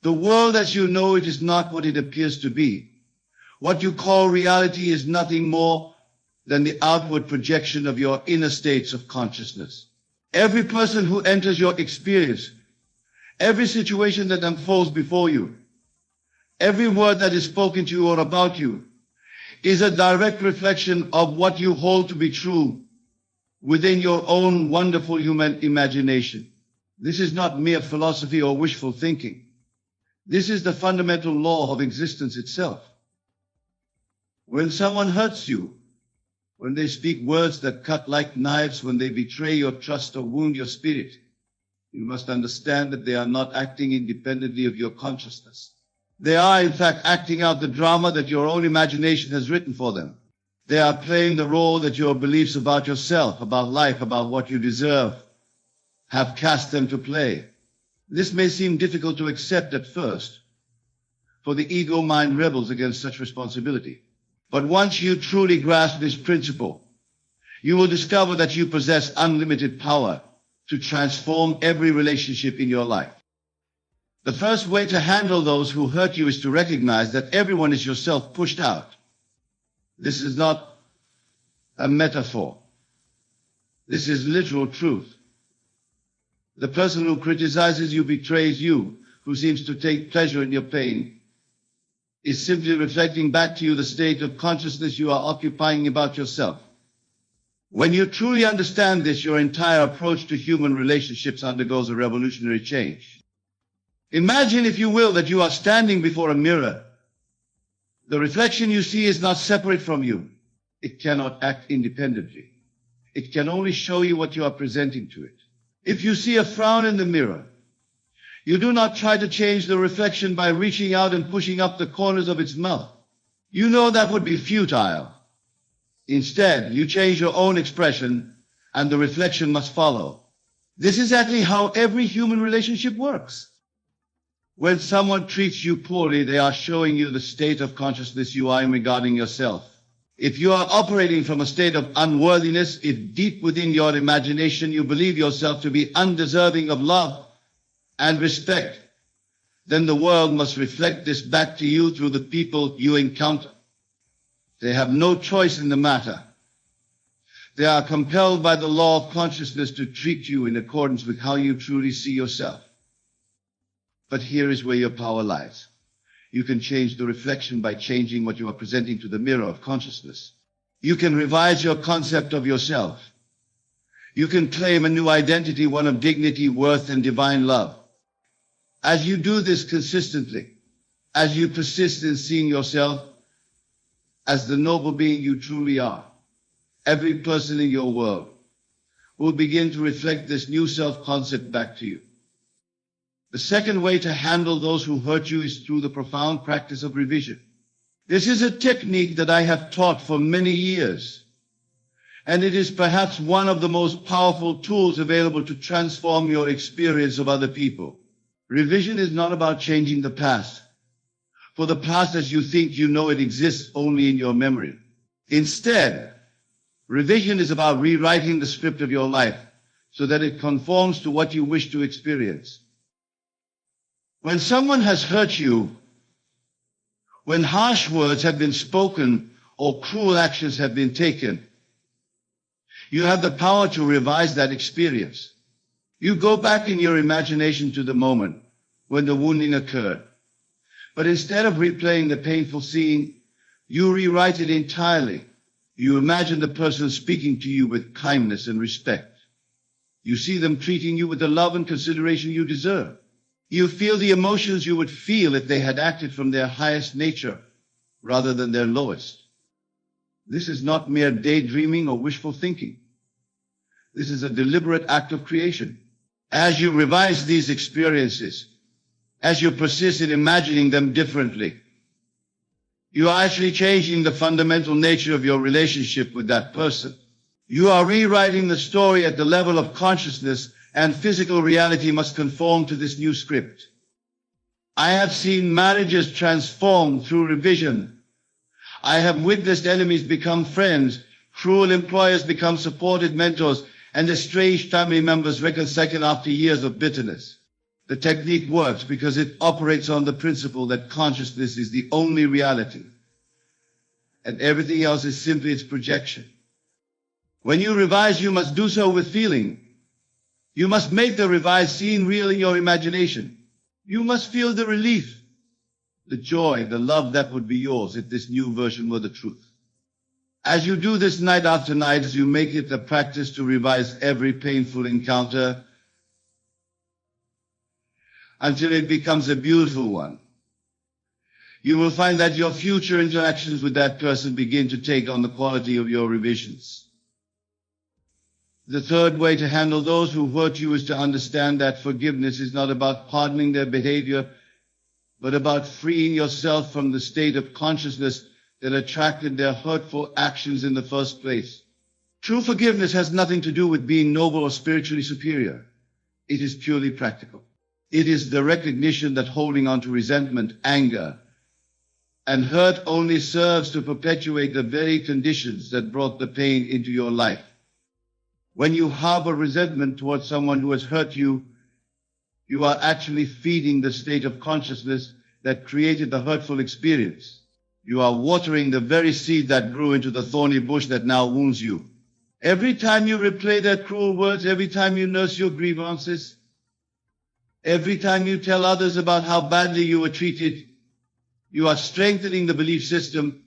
The world as you know it is not what it appears to be. What you call reality is nothing more than the outward projection of your inner states of consciousness. Every person who enters your experience, every situation that unfolds before you, every word that is spoken to you or about you, is a direct reflection of what you hold to be true within your own wonderful human imagination. This is not mere philosophy or wishful thinking. This is the fundamental law of existence itself. When someone hurts you, when they speak words that cut like knives, when they betray your trust or wound your spirit, you must understand that they are not acting independently of your consciousness. They are, in fact, acting out the drama that your own imagination has written for them. They are playing the role that your beliefs about yourself, about life, about what you deserve, have cast them to play. This may seem difficult to accept at first, for the ego mind rebels against such responsibility. But once you truly grasp this principle, you will discover that you possess unlimited power to transform every relationship in your life. The first way to handle those who hurt you is to recognize that everyone is yourself pushed out. This is not a metaphor. This is literal truth. The person who criticizes you betrays you, who seems to take pleasure in your pain, is simply reflecting back to you the state of consciousness you are occupying about yourself. When you truly understand this, your entire approach to human relationships undergoes a revolutionary change. Imagine, if you will, that you are standing before a mirror. The reflection you see is not separate from you. It cannot act independently. It can only show you what you are presenting to it. If you see a frown in the mirror, you do not try to change the reflection by reaching out and pushing up the corners of its mouth. You know that would be futile. Instead, you change your own expression, and the reflection must follow. This is exactly how every human relationship works. When someone treats you poorly, they are showing you the state of consciousness you are in regarding yourself. If you are operating from a state of unworthiness, if deep within your imagination you believe yourself to be undeserving of love and respect, then the world must reflect this back to you through the people you encounter. They have no choice in the matter. They are compelled by the law of consciousness to treat you in accordance with how you truly see yourself. But here is where your power lies. You can change the reflection by changing what you are presenting to the mirror of consciousness. You can revise your concept of yourself. You can claim a new identity, one of dignity, worth, and divine love. As you do this consistently, as you persist in seeing yourself as the noble being you truly are, every person in your world will begin to reflect this new self-concept back to you. The second way to handle those who hurt you is through the profound practice of revision. This is a technique that I have taught for many years, and it is perhaps one of the most powerful tools available to transform your experience of other people. Revision is not about changing the past, for the past as you think you know it exists only in your memory. Instead, revision is about rewriting the script of your life so that it conforms to what you wish to experience. When someone has hurt you, when harsh words have been spoken or cruel actions have been taken, you have the power to revise that experience. You go back in your imagination to the moment when the wounding occurred. But instead of replaying the painful scene, you rewrite it entirely. You imagine the person speaking to you with kindness and respect. You see them treating you with the love and consideration you deserve. You feel the emotions you would feel if they had acted from their highest nature rather than their lowest. This is not mere daydreaming or wishful thinking. This is a deliberate act of creation. As you revise these experiences, as you persist in imagining them differently, you are actually changing the fundamental nature of your relationship with that person. You are rewriting the story at the level of consciousness, and physical reality must conform to this new script. I have seen marriages transform through revision. I have witnessed enemies become friends, cruel employers become supported mentors, and estranged family members reconciled after years of bitterness. The technique works because it operates on the principle that consciousness is the only reality, and everything else is simply its projection. When you revise, you must do so with feeling. You must make the revised scene real in your imagination. You must feel the relief, the joy, the love that would be yours if this new version were the truth. As you do this night after night, as you make it a practice to revise every painful encounter until it becomes a beautiful one, you will find that your future interactions with that person begin to take on the quality of your revisions. The third way to handle those who hurt you is to understand that forgiveness is not about pardoning their behavior, but about freeing yourself from the state of consciousness that attracted their hurtful actions in the first place. True forgiveness has nothing to do with being noble or spiritually superior. It is purely practical. It is the recognition that holding on to resentment, anger, and hurt only serves to perpetuate the very conditions that brought the pain into your life. When you harbor resentment towards someone who has hurt you, you are actually feeding the state of consciousness that created the hurtful experience. You are watering the very seed that grew into the thorny bush that now wounds you. Every time you replay their cruel words, every time you nurse your grievances, every time you tell others about how badly you were treated, you are strengthening the belief system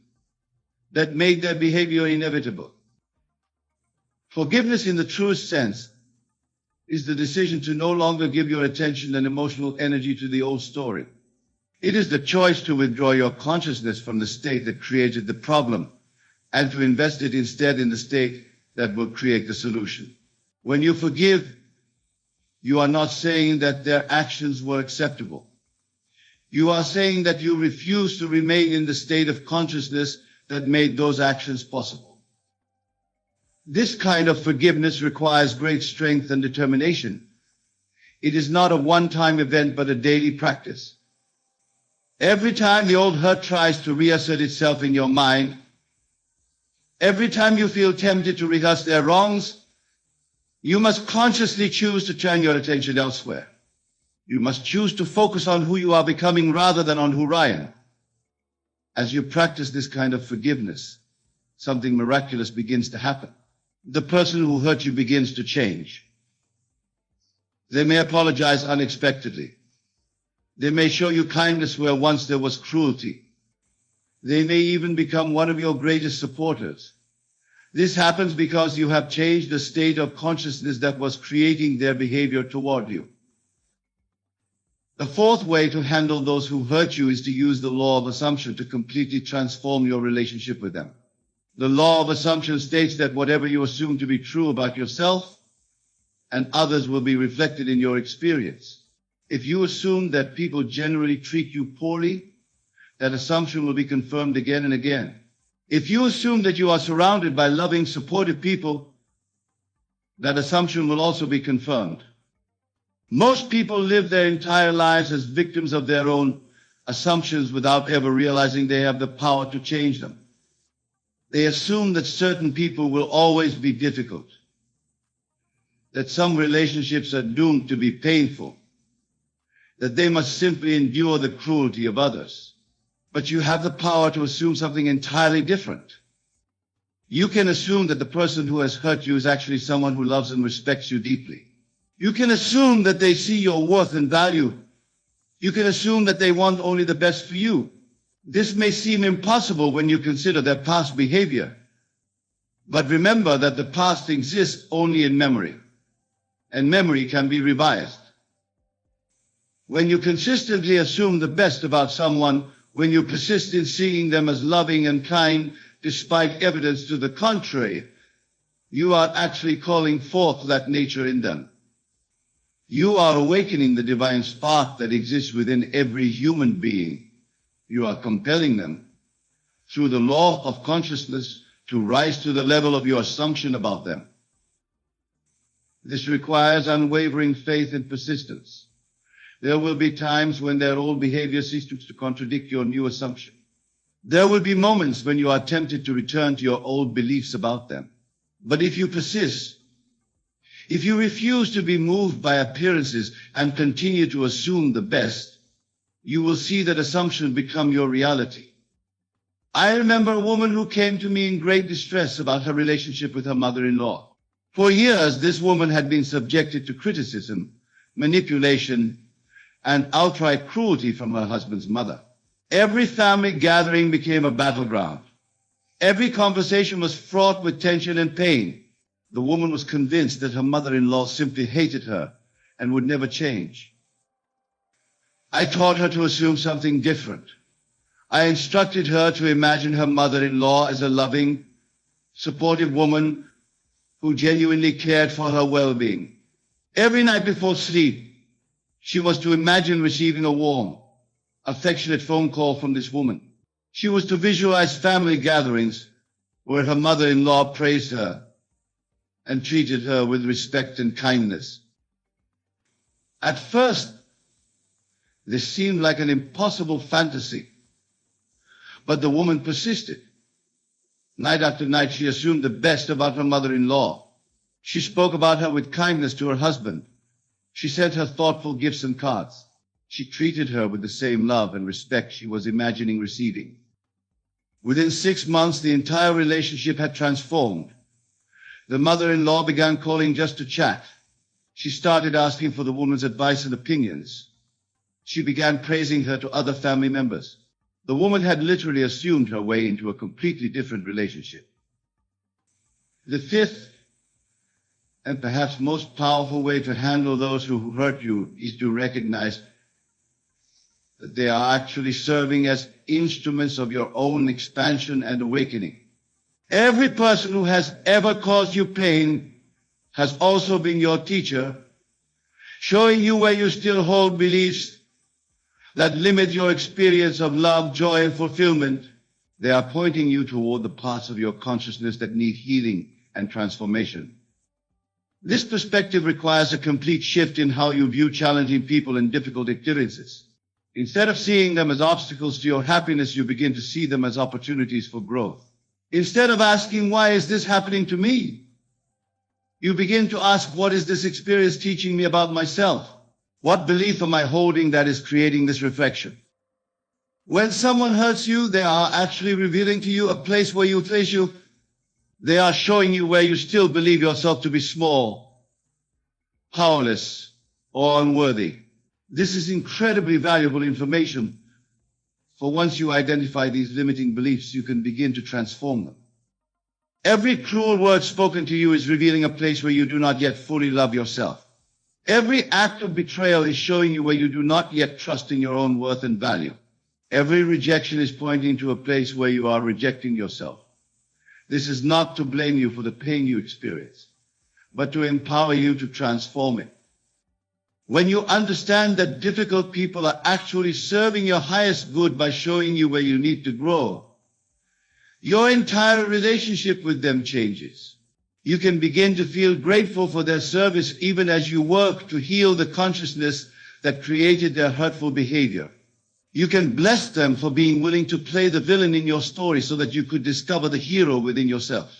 that made their behavior inevitable. Forgiveness in the truest sense is the decision to no longer give your attention and emotional energy to the old story. It is the choice to withdraw your consciousness from the state that created the problem and to invest it instead in the state that will create the solution. When you forgive, you are not saying that their actions were acceptable. You are saying that you refuse to remain in the state of consciousness that made those actions possible. This kind of forgiveness requires great strength and determination. It is not a one-time event, but a daily practice. Every time the old hurt tries to reassert itself in your mind, every time you feel tempted to rehearse their wrongs, you must consciously choose to turn your attention elsewhere. You must choose to focus on who you are becoming rather than on who Ryan. As you practice this kind of forgiveness, something miraculous begins to happen. The person who hurt you begins to change. They may apologize unexpectedly. They may show you kindness where once there was cruelty. They may even become one of your greatest supporters. This happens because you have changed the state of consciousness that was creating their behavior toward you. The fourth way to handle those who hurt you is to use the law of assumption to completely transform your relationship with them. The law of assumption states that whatever you assume to be true about yourself and others will be reflected in your experience. If you assume that people generally treat you poorly, that assumption will be confirmed again and again. If you assume that you are surrounded by loving, supportive people, that assumption will also be confirmed. Most people live their entire lives as victims of their own assumptions without ever realizing they have the power to change them. They assume that certain people will always be difficult, that some relationships are doomed to be painful, that they must simply endure the cruelty of others. But you have the power to assume something entirely different. You can assume that the person who has hurt you is actually someone who loves and respects you deeply. You can assume that they see your worth and value. You can assume that they want only the best for you. This may seem impossible when you consider their past behavior. But remember that the past exists only in memory, and memory can be revised. When you consistently assume the best about someone, when you persist in seeing them as loving and kind despite evidence to the contrary, you are actually calling forth that nature in them. You are awakening the divine spark that exists within every human being. You are compelling them, through the law of consciousness, to rise to the level of your assumption about them. This requires unwavering faith and persistence. There will be times when their old behavior ceases to contradict your new assumption. There will be moments when you are tempted to return to your old beliefs about them. But if you persist, If you refuse to be moved by appearances and continue to assume the best, you will see that assumption become your reality. I remember a woman who came to me in great distress about her relationship with her mother-in-law. For years, this woman had been subjected to criticism, manipulation, and outright cruelty from her husband's mother. Every family gathering became a battleground. Every conversation was fraught with tension and pain. The woman was convinced that her mother-in-law simply hated her and would never change. I taught her to assume something different. I instructed her to imagine her mother-in-law as a loving, supportive woman who genuinely cared for her well-being. Every night before sleep, she was to imagine receiving a warm, affectionate phone call from this woman. She was to visualize family gatherings where her mother-in-law praised her and treated her with respect and kindness. At first, this seemed like an impossible fantasy, but the woman persisted. Night after night, she assumed the best about her mother-in-law. She spoke about her with kindness to her husband. She sent her thoughtful gifts and cards. She treated her with the same love and respect she was imagining receiving. Within 6 months, the entire relationship had transformed. The mother-in-law began calling just to chat. She started asking for the woman's advice and opinions. She began praising her to other family members. The woman had literally assumed her way into a completely different relationship. The fifth and perhaps most powerful way to handle those who hurt you is to recognize that they are actually serving as instruments of your own expansion and awakening. Every person who has ever caused you pain has also been your teacher, showing you where you still hold beliefs that limit your experience of love, joy, and fulfillment. They are pointing you toward the parts of your consciousness that need healing and transformation. This perspective requires a complete shift in how you view challenging people and difficult experiences. Instead of seeing them as obstacles to your happiness, you begin to see them as opportunities for growth. Instead of asking, why is this happening to me? You begin to ask, what is this experience teaching me about myself? What belief am I holding that is creating this reflection? When someone hurts you, they are actually revealing to you a place where you face you. They are showing you where you still believe yourself to be small, powerless, or unworthy. This is incredibly valuable information, for once you identify these limiting beliefs, you can begin to transform them. Every cruel word spoken to you is revealing a place where you do not yet fully love yourself. Every act of betrayal is showing you where you do not yet trust in your own worth and value. Every rejection is pointing to a place where you are rejecting yourself. This is not to blame you for the pain you experience, but to empower you to transform it. When you understand that difficult people are actually serving your highest good by showing you where you need to grow, your entire relationship with them changes. You can begin to feel grateful for their service even as you work to heal the consciousness that created their hurtful behavior. You can bless them for being willing to play the villain in your story so that you could discover the hero within yourself.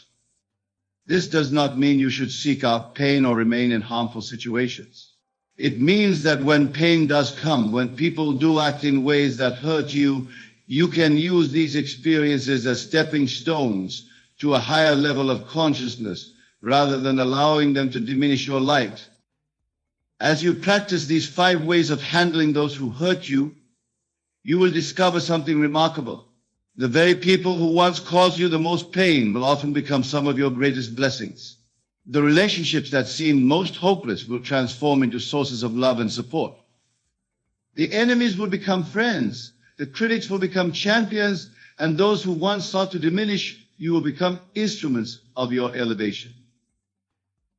This does not mean you should seek out pain or remain in harmful situations. It means that when pain does come, when people do act in ways that hurt you, you can use these experiences as stepping stones to a higher level of consciousness rather than allowing them to diminish your light. As you practice these 5 ways of handling those who hurt you, you will discover something remarkable. The very people who once caused you the most pain will often become some of your greatest blessings. The relationships that seemed most hopeless will transform into sources of love and support. The enemies will become friends, the critics will become champions, and those who once sought to diminish you will become instruments of your elevation.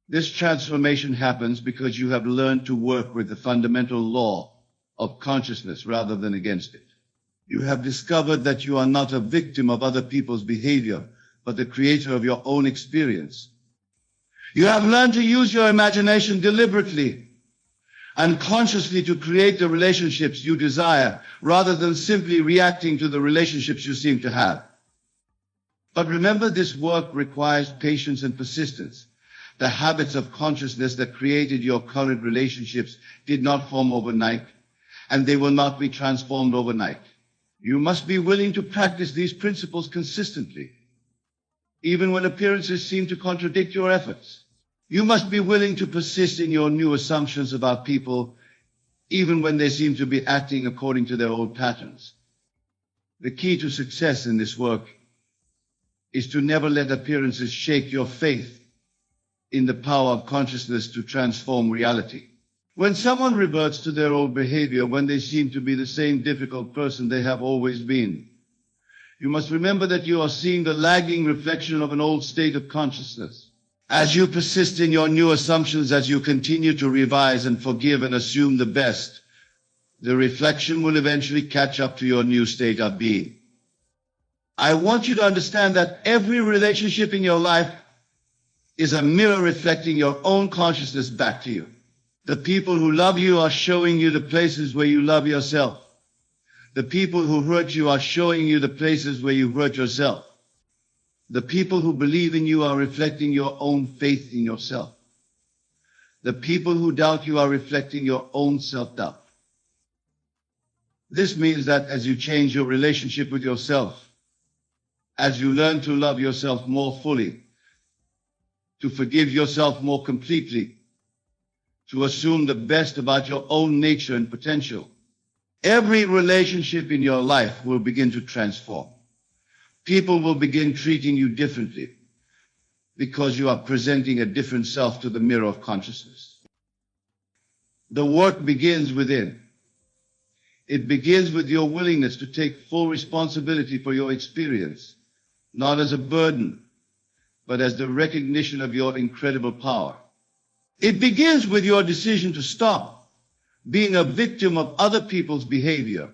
This transformation happens because you have learned to work with the fundamental law of consciousness rather than against it. You have discovered that you are not a victim of other people's behavior, but the creator of your own experience. You have learned to use your imagination deliberately and consciously to create the relationships you desire, rather than simply reacting to the relationships you seem to have. But remember, this work requires patience and persistence. The habits of consciousness that created your current relationships did not form overnight, and they will not be transformed overnight. You must be willing to practice these principles consistently, even when appearances seem to contradict your efforts. You must be willing to persist in your new assumptions about people, even when they seem to be acting according to their old patterns. The key to success in this work is to never let appearances shake your faith in the power of consciousness to transform reality. When someone reverts to their old behavior, when they seem to be the same difficult person they have always been, you must remember that you are seeing the lagging reflection of an old state of consciousness. As you persist in your new assumptions, as you continue to revise and forgive and assume the best, the reflection will eventually catch up to your new state of being. I want you to understand that every relationship in your life is a mirror reflecting your own consciousness back to you. The people who love you are showing you the places where you love yourself. The people who hurt you are showing you the places where you hurt yourself. The people who believe in you are reflecting your own faith in yourself. The people who doubt you are reflecting your own self-doubt. This means that as you change your relationship with yourself, as you learn to love yourself more fully, to forgive yourself more completely, to assume the best about your own nature and potential, every relationship in your life will begin to transform. People will begin treating you differently because you are presenting a different self to the mirror of consciousness. The work begins within. It begins with your willingness to take full responsibility for your experience, not as a burden, but as the recognition of your incredible power. It begins with your decision to stop being a victim of other people's behavior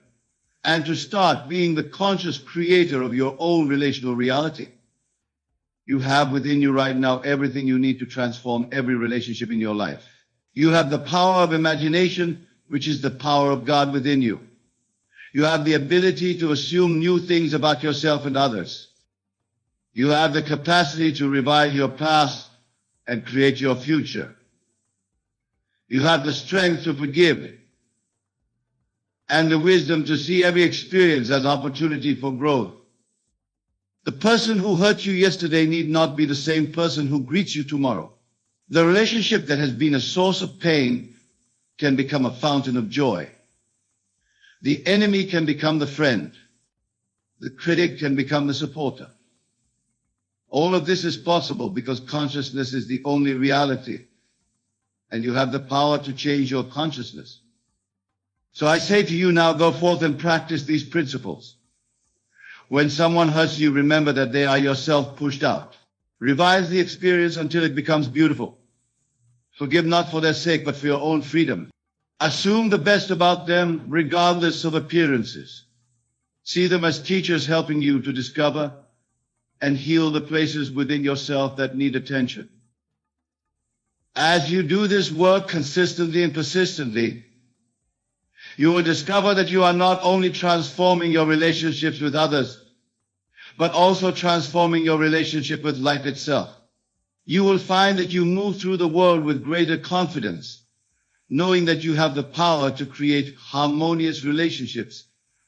and to start being the conscious creator of your own relational reality. You have within you right now everything you need to transform every relationship in your life. You have the power of imagination, which is the power of God within you. You have the ability to assume new things about yourself and others. You have the capacity to revise your past and create your future. You have the strength to forgive and the wisdom to see every experience as opportunity for growth. The person who hurt you yesterday need not be the same person who greets you tomorrow. The relationship that has been a source of pain can become a fountain of joy. The enemy can become the friend. The critic can become the supporter. All of this is possible because consciousness is the only reality, and you have the power to change your consciousness. So I say to you now, go forth and practice these principles. When someone hurts you, remember that they are yourself pushed out. Revise the experience until it becomes beautiful. Forgive not for their sake, but for your own freedom. Assume the best about them, regardless of appearances. See them as teachers helping you to discover and heal the places within yourself that need attention. As you do this work consistently and persistently, you will discover that you are not only transforming your relationships with others, but also transforming your relationship with life itself. You will find that you move through the world with greater confidence, knowing that you have the power to create harmonious relationships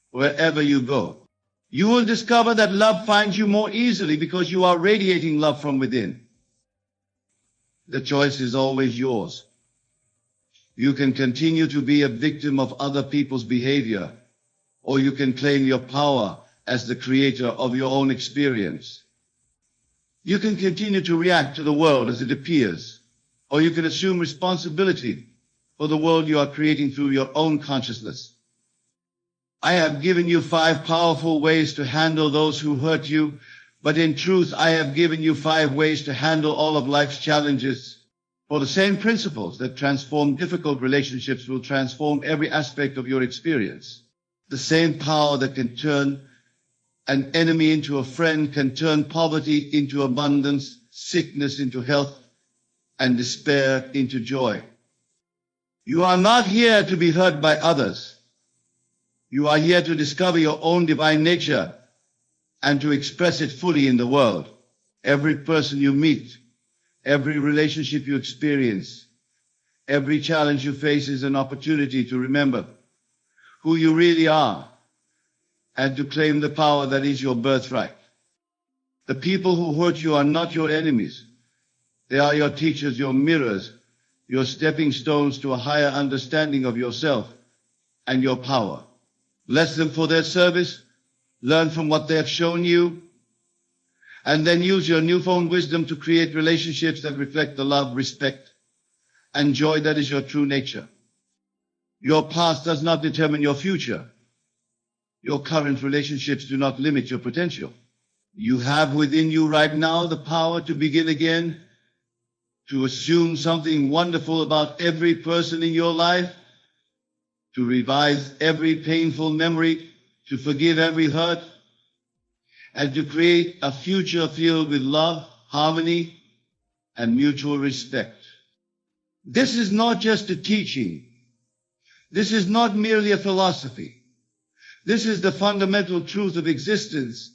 wherever you go. You will discover that love finds you more easily because you are radiating love from within. The choice is always yours. You can continue to be a victim of other people's behavior, or you can claim your power as the creator of your own experience. You can continue to react to the world as it appears, or you can assume responsibility for the world you are creating through your own consciousness. I have given you 5 powerful ways to handle those who hurt you, but in truth, I have given you 5 ways to handle all of life's challenges. For the same principles that transform difficult relationships will transform every aspect of your experience. The same power that can turn an enemy into a friend can turn poverty into abundance, sickness into health, and despair into joy. You are not here to be hurt by others. You are here to discover your own divine nature and to express it fully in the world. Every person you meet Every relationship you experience, every challenge you face is an opportunity to remember who you really are and to claim the power that is your birthright. The people who hurt you are not your enemies. They are your teachers, your mirrors, your stepping stones to a higher understanding of yourself and your power. Bless them for their service, learn from what they have shown you, and then use your newfound wisdom to create relationships that reflect the love, respect, and joy that is your true nature. Your past does not determine your future. Your current relationships do not limit your potential. You have within you right now the power to begin again, to assume something wonderful about every person in your life, to revise every painful memory, to forgive every hurt, and to create a future filled with love, harmony, and mutual respect. This is not just a teaching. This is not merely a philosophy. This is the fundamental truth of existence.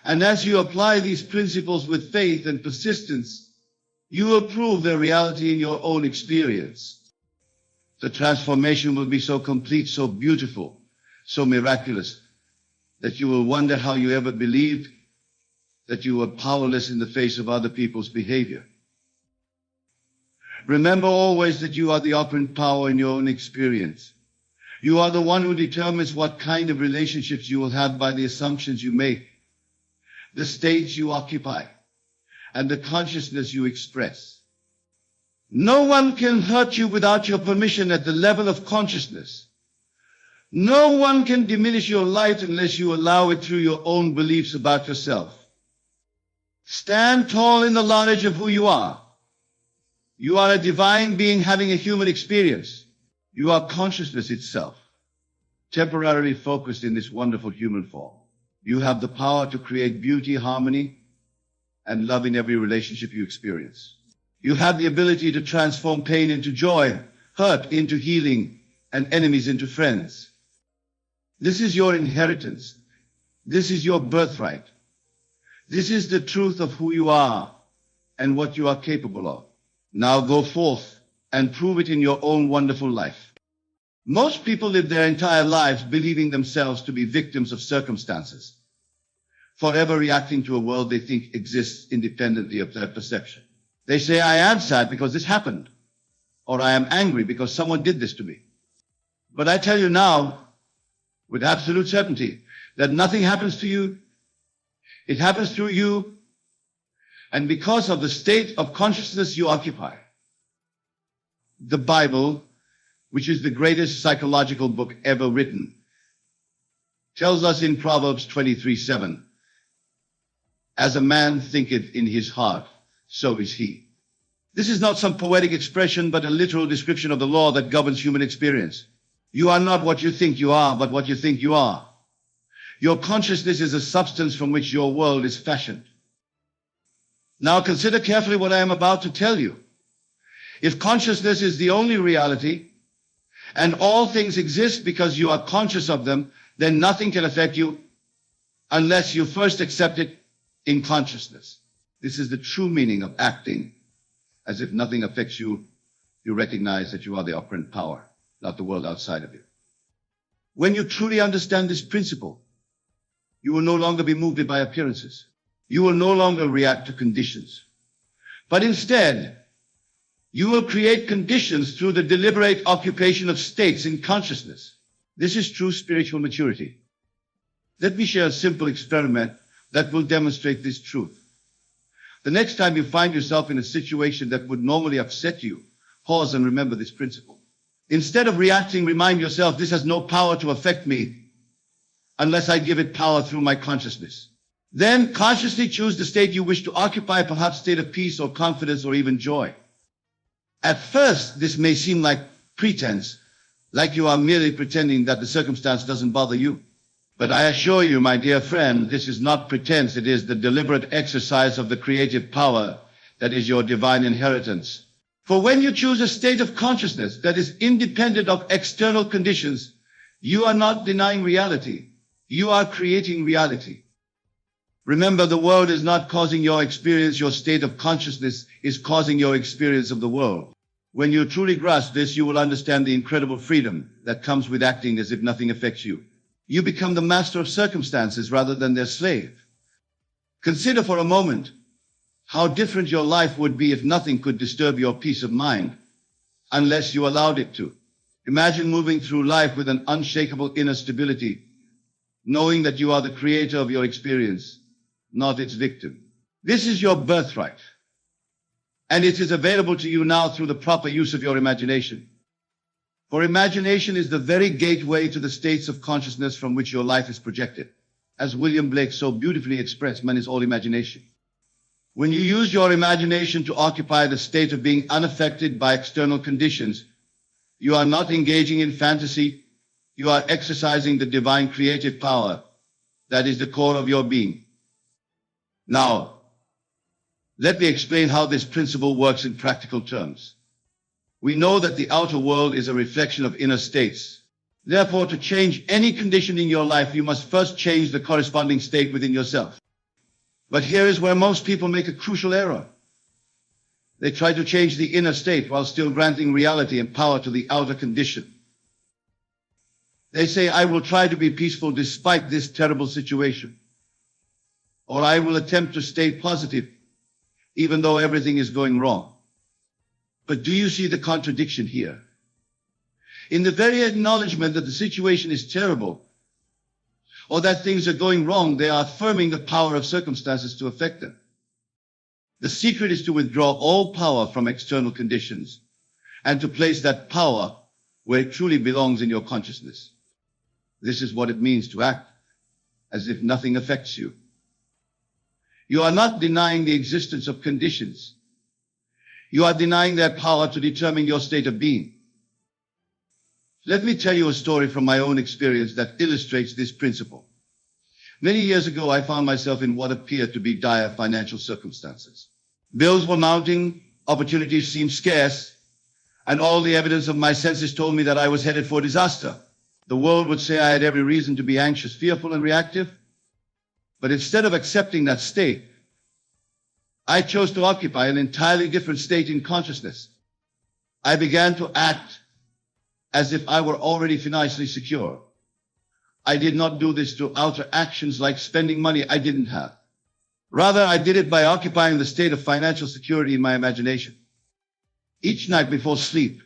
And as you apply these principles with faith and persistence, you will prove their reality in your own experience. The transformation will be so complete, so beautiful, so miraculous, that you will wonder how you ever believed that you were powerless in the face of other people's behavior. Remember always that you are the operant power in your own experience. You are the one who determines what kind of relationships you will have by the assumptions you make, the states you occupy, and the consciousness you express. No one can hurt you without your permission at the level of consciousness. No one can diminish your light unless you allow it through your own beliefs about yourself. Stand tall in the knowledge of who you are. You are a divine being having a human experience. You are consciousness itself, temporarily focused in this wonderful human form. You have the power to create beauty, harmony, and love in every relationship you experience. You have the ability to transform pain into joy, hurt into healing, and enemies into friends. This is your inheritance. This is your birthright. This is the truth of who you are and what you are capable of. Now go forth and prove it in your own wonderful life. Most people live their entire lives believing themselves to be victims of circumstances, forever reacting to a world they think exists independently of their perception. They say, I am sad because this happened, or I am angry because someone did this to me. But I tell you now, with absolute certainty, that nothing happens to you. It happens through you, and because of the state of consciousness you occupy. The Bible, which is the greatest psychological book ever written, tells us in Proverbs 23:7, as a man thinketh in his heart, so is he. This is not some poetic expression, but a literal description of the law that governs human experience. You are not what you think you are, but what you think you are. Your consciousness is a substance from which your world is fashioned. Now consider carefully what I am about to tell you. If consciousness is the only reality, and all things exist because you are conscious of them, then nothing can affect you unless you first accept it in consciousness. This is the true meaning of acting as if nothing affects you. You recognize that you are the operant power, not the world outside of you. When you truly understand this principle, you will no longer be moved by appearances. You will no longer react to conditions. But instead, you will create conditions through the deliberate occupation of states in consciousness. This is true spiritual maturity. Let me share a simple experiment that will demonstrate this truth. The next time you find yourself in a situation that would normally upset you, pause and remember this principle. Instead of reacting, remind yourself, this has no power to affect me unless I give it power through my consciousness. Then consciously choose the state you wish to occupy, perhaps state of peace or confidence or even joy. At first, this may seem like pretense, like you are merely pretending that the circumstance doesn't bother you. But I assure you, my dear friend, this is not pretense. It is the deliberate exercise of the creative power that is your divine inheritance. For when you choose a state of consciousness that is independent of external conditions, you are not denying reality. You are creating reality. Remember, the world is not causing your experience. Your state of consciousness is causing your experience of the world. When you truly grasp this, you will understand the incredible freedom that comes with acting as if nothing affects you. You become the master of circumstances rather than their slave. Consider for a moment how different your life would be if nothing could disturb your peace of mind unless you allowed it to. Imagine moving through life with an unshakable inner stability, knowing that you are the creator of your experience, not its victim. This is your birthright, and it is available to you now through the proper use of your imagination. For imagination is the very gateway to the states of consciousness from which your life is projected. As William Blake so beautifully expressed, man is all imagination. When you use your imagination to occupy the state of being unaffected by external conditions, you are not engaging in fantasy, you are exercising the divine creative power that is the core of your being. Now, let me explain how this principle works in practical terms. We know that the outer world is a reflection of inner states. Therefore, to change any condition in your life, you must first change the corresponding state within yourself. But here is where most people make a crucial error. They try to change the inner state while still granting reality and power to the outer condition. They say, I will try to be peaceful despite this terrible situation. Or I will attempt to stay positive even though everything is going wrong. But do you see the contradiction here? In the very acknowledgement that the situation is terrible, or that things are going wrong, they are affirming the power of circumstances to affect them. The secret is to withdraw all power from external conditions and to place that power where it truly belongs in your consciousness. This is what it means to act as if nothing affects you. You are not denying the existence of conditions. You are denying their power to determine your state of being. Let me tell you a story from my own experience that illustrates this principle. Many years ago, I found myself in what appeared to be dire financial circumstances. Bills were mounting, opportunities seemed scarce, and all the evidence of my senses told me that I was headed for disaster. The world would say I had every reason to be anxious, fearful, and reactive. But instead of accepting that state, I chose to occupy an entirely different state in consciousness. I began to act as if I were already financially secure. I did not do this through outer actions like spending money I didn't have. Rather, I did it by occupying the state of financial security in my imagination. Each night before sleep,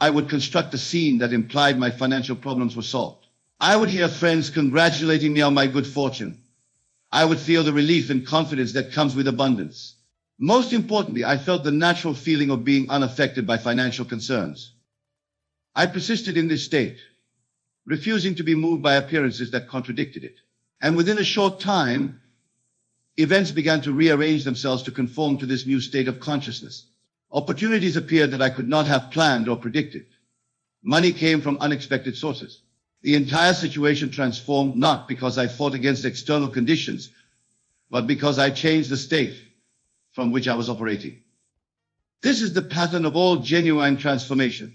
I would construct a scene that implied my financial problems were solved. I would hear friends congratulating me on my good fortune. I would feel the relief and confidence that comes with abundance. Most importantly, I felt the natural feeling of being unaffected by financial concerns. I persisted in this state, refusing to be moved by appearances that contradicted it. And within a short time, events began to rearrange themselves to conform to this new state of consciousness. Opportunities appeared that I could not have planned or predicted. Money came from unexpected sources. The entire situation transformed not because I fought against external conditions, but because I changed the state from which I was operating. This is the pattern of all genuine transformation.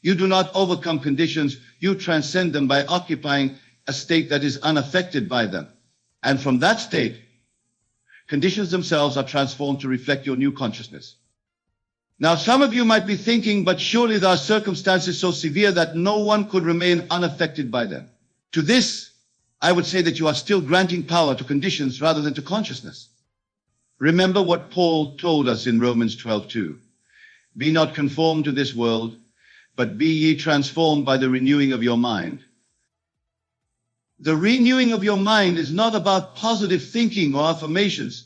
You do not overcome conditions, you transcend them by occupying a state that is unaffected by them. And from that state, conditions themselves are transformed to reflect your new consciousness. Now, some of you might be thinking, but surely there are circumstances so severe that no one could remain unaffected by them. To this, I would say that you are still granting power to conditions rather than to consciousness. Remember what Paul told us in Romans 12:2. Be not conformed to this world, but be ye transformed by the renewing of your mind. The renewing of your mind is not about positive thinking or affirmations.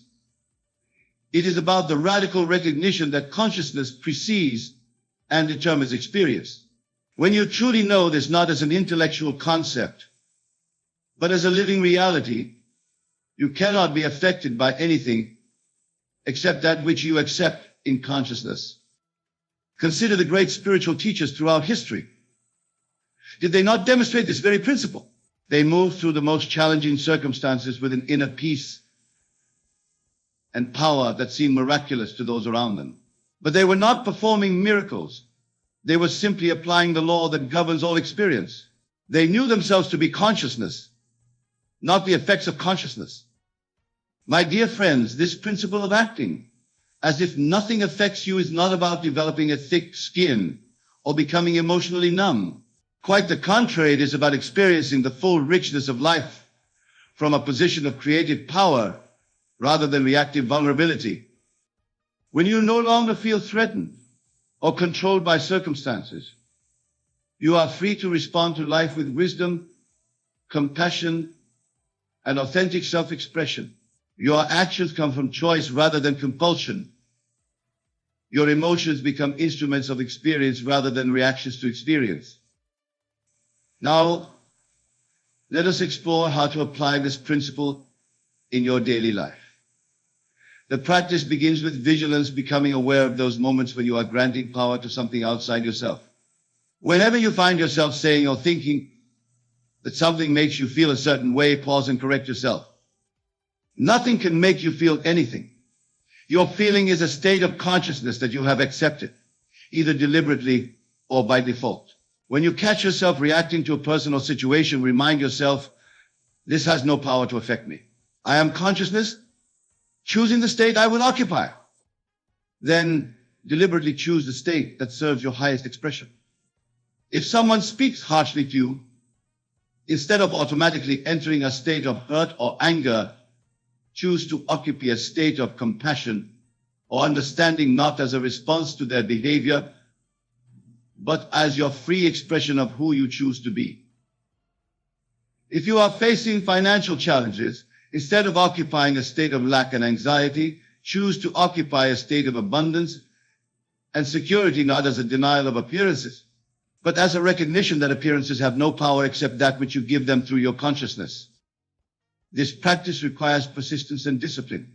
It is about the radical recognition that consciousness precedes and determines experience. When you truly know this not as an intellectual concept, but as a living reality, you cannot be affected by anything except that which you accept in consciousness. Consider the great spiritual teachers throughout history. Did they not demonstrate this very principle? They moved through the most challenging circumstances with an inner peace and power that seemed miraculous to those around them. But they were not performing miracles. They were simply applying the law that governs all experience. They knew themselves to be consciousness, not the effects of consciousness. My dear friends, this principle of acting as if nothing affects you is not about developing a thick skin or becoming emotionally numb. Quite the contrary, it is about experiencing the full richness of life from a position of creative power rather than reactive vulnerability. When you no longer feel threatened or controlled by circumstances, you are free to respond to life with wisdom, compassion, and authentic self-expression. Your actions come from choice rather than compulsion. Your emotions become instruments of experience rather than reactions to experience. Now, let us explore how to apply this principle in your daily life. The practice begins with vigilance, becoming aware of those moments when you are granting power to something outside yourself. Whenever you find yourself saying or thinking that something makes you feel a certain way, pause and correct yourself. Nothing can make you feel anything. Your feeling is a state of consciousness that you have accepted, either deliberately or by default. When you catch yourself reacting to a person or situation, remind yourself, this has no power to affect me. I am consciousness, choosing the state I will occupy. Then deliberately choose the state that serves your highest expression. If someone speaks harshly to you, instead of automatically entering a state of hurt or anger, choose to occupy a state of compassion or understanding, not as a response to their behavior, but as your free expression of who you choose to be. If you are facing financial challenges, instead of occupying a state of lack and anxiety, choose to occupy a state of abundance and security, not as a denial of appearances, but as a recognition that appearances have no power except that which you give them through your consciousness. This practice requires persistence and discipline,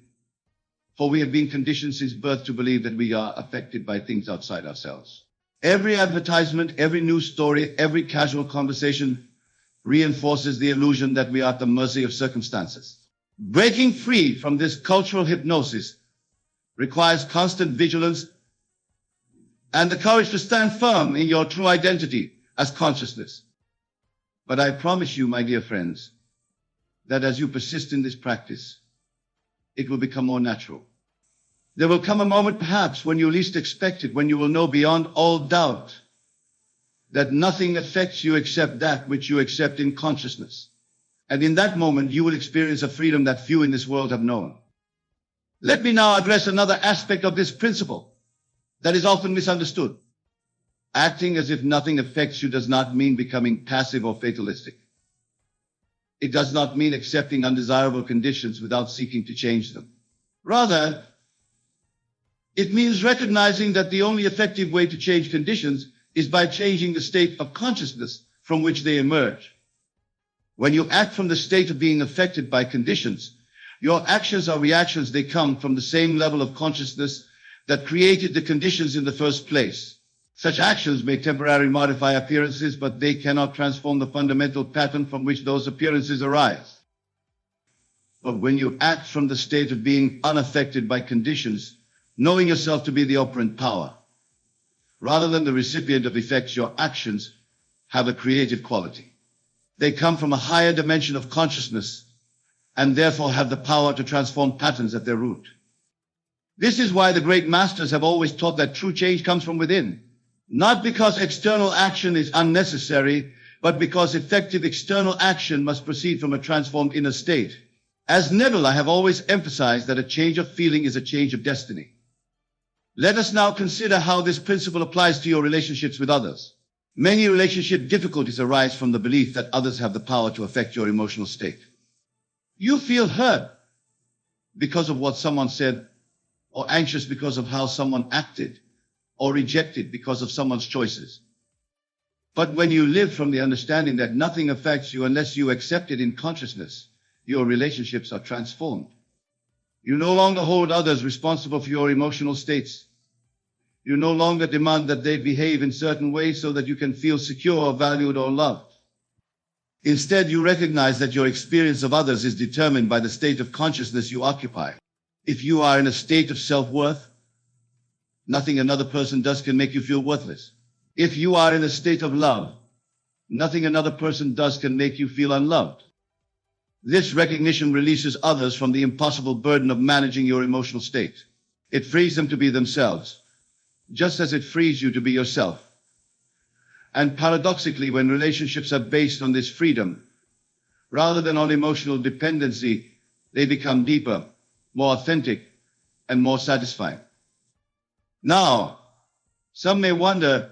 for we have been conditioned since birth to believe that we are affected by things outside ourselves. Every advertisement, every news story, every casual conversation reinforces the illusion that we are at the mercy of circumstances. Breaking free from this cultural hypnosis requires constant vigilance and the courage to stand firm in your true identity as consciousness. But I promise you, my dear friends, that as you persist in this practice, it will become more natural. There will come a moment, perhaps, when you least expect it, when you will know beyond all doubt that nothing affects you except that which you accept in consciousness. And in that moment, you will experience a freedom that few in this world have known. Let me now address another aspect of this principle that is often misunderstood. Acting as if nothing affects you does not mean becoming passive or fatalistic. It does not mean accepting undesirable conditions without seeking to change them. Rather, it means recognizing that the only effective way to change conditions is by changing the state of consciousness from which they emerge. When you act from the state of being affected by conditions, your actions are reactions. They come from the same level of consciousness that created the conditions in the first place. Such actions may temporarily modify appearances, but they cannot transform the fundamental pattern from which those appearances arise. But when you act from the state of being unaffected by conditions, knowing yourself to be the operant power, rather than the recipient of effects, your actions have a creative quality. They come from a higher dimension of consciousness and therefore have the power to transform patterns at their root. This is why the great masters have always taught that true change comes from within, not because external action is unnecessary, but because effective external action must proceed from a transformed inner state. As Neville, I have always emphasized that a change of feeling is a change of destiny. Let us now consider how this principle applies to your relationships with others. Many relationship difficulties arise from the belief that others have the power to affect your emotional state. You feel hurt because of what someone said, or anxious because of how someone acted, or rejected because of someone's choices. But when you live from the understanding that nothing affects you unless you accept it in consciousness, your relationships are transformed. You no longer hold others responsible for your emotional states. You no longer demand that they behave in certain ways so that you can feel secure, valued, or loved. Instead, you recognize that your experience of others is determined by the state of consciousness you occupy. If you are in a state of self-worth, nothing another person does can make you feel worthless. If you are in a state of love, nothing another person does can make you feel unloved. This recognition releases others from the impossible burden of managing your emotional state. It frees them to be themselves, just as it frees you to be yourself. And paradoxically, when relationships are based on this freedom, rather than on emotional dependency, they become deeper, more authentic, and more satisfying. Now, some may wonder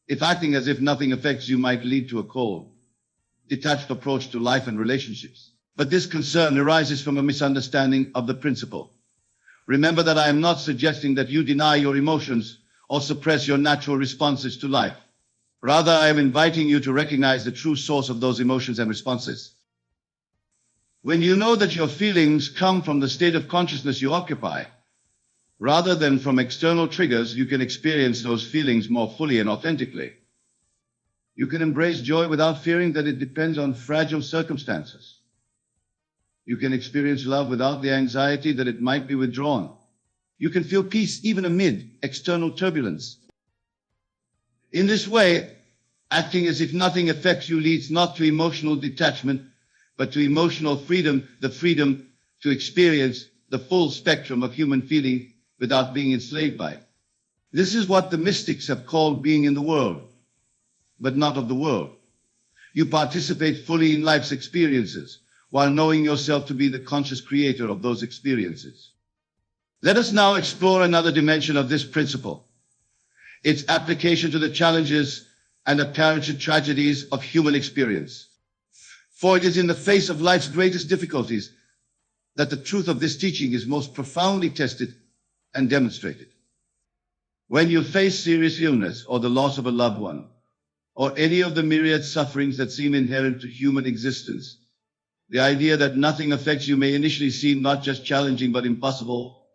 if acting as if nothing affects you might lead to a cold, detached approach to life and relationships. But this concern arises from a misunderstanding of the principle. Remember that I am not suggesting that you deny your emotions or suppress your natural responses to life. Rather, I am inviting you to recognize the true source of those emotions and responses. When you know that your feelings come from the state of consciousness you occupy, rather than from external triggers, you can experience those feelings more fully and authentically. You can embrace joy without fearing that it depends on fragile circumstances. You can experience love without the anxiety that it might be withdrawn. You can feel peace even amid external turbulence. In this way, acting as if nothing affects you leads not to emotional detachment, but to emotional freedom, the freedom to experience the full spectrum of human feeling without being enslaved by it. This is what the mystics have called being in the world, but not of the world. You participate fully in life's experiences, while knowing yourself to be the conscious creator of those experiences. Let us now explore another dimension of this principle, its application to the challenges and apparent tragedies of human experience. For it is in the face of life's greatest difficulties that the truth of this teaching is most profoundly tested and demonstrated. When you face serious illness or the loss of a loved one, or any of the myriad sufferings that seem inherent to human existence, the idea that nothing affects you may initially seem not just challenging but impossible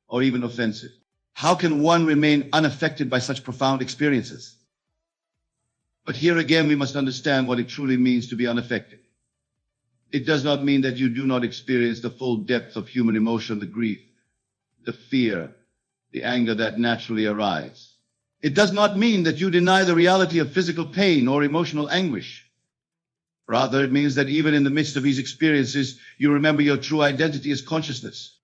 or even offensive. How can one remain unaffected by such profound experiences? But here again, we must understand what it truly means to be unaffected. It does not mean that you do not experience the full depth of human emotion, the grief, the fear, the anger that naturally arise. It does not mean that you deny the reality of physical pain or emotional anguish. Rather, it means that even in the midst of these experiences, you remember your true identity as consciousness.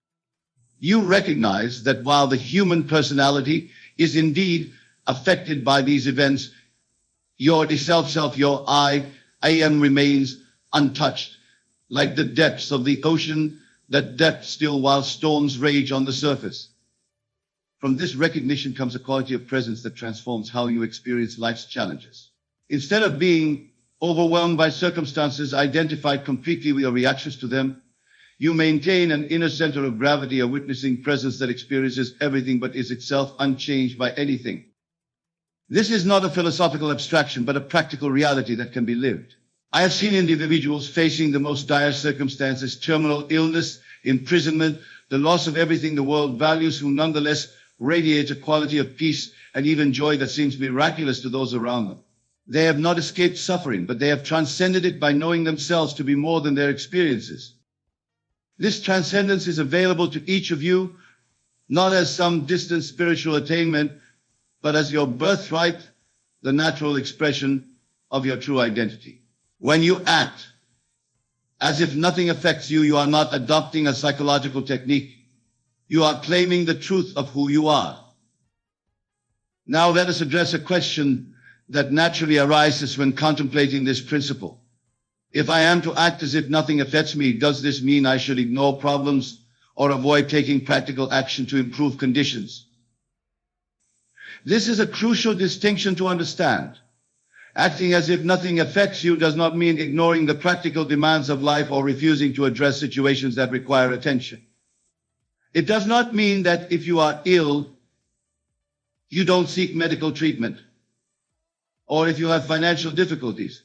You recognize that while the human personality is indeed affected by these events, your self, your I am remains untouched, like the depths of the ocean that depth still while storms rage on the surface. From this recognition comes a quality of presence that transforms how you experience life's challenges. Instead of being overwhelmed by circumstances identified completely with your reactions to them, you maintain an inner center of gravity, a witnessing presence that experiences everything but is itself unchanged by anything. This is not a philosophical abstraction, but a practical reality that can be lived. I have seen individuals facing the most dire circumstances, terminal illness, imprisonment, the loss of everything the world values, who nonetheless radiate a quality of peace and even joy that seems miraculous to those around them. They have not escaped suffering, but they have transcended it by knowing themselves to be more than their experiences. This transcendence is available to each of you, not as some distant spiritual attainment, but as your birthright, the natural expression of your true identity. When you act as if nothing affects you, you are not adopting a psychological technique. You are claiming the truth of who you are. Now let us address a question that naturally arises when contemplating this principle. If I am to act as if nothing affects me, does this mean I should ignore problems or avoid taking practical action to improve conditions? This is a crucial distinction to understand. Acting as if nothing affects you does not mean ignoring the practical demands of life or refusing to address situations that require attention. It does not mean that if you are ill, you don't seek medical treatment. Or if you have financial difficulties,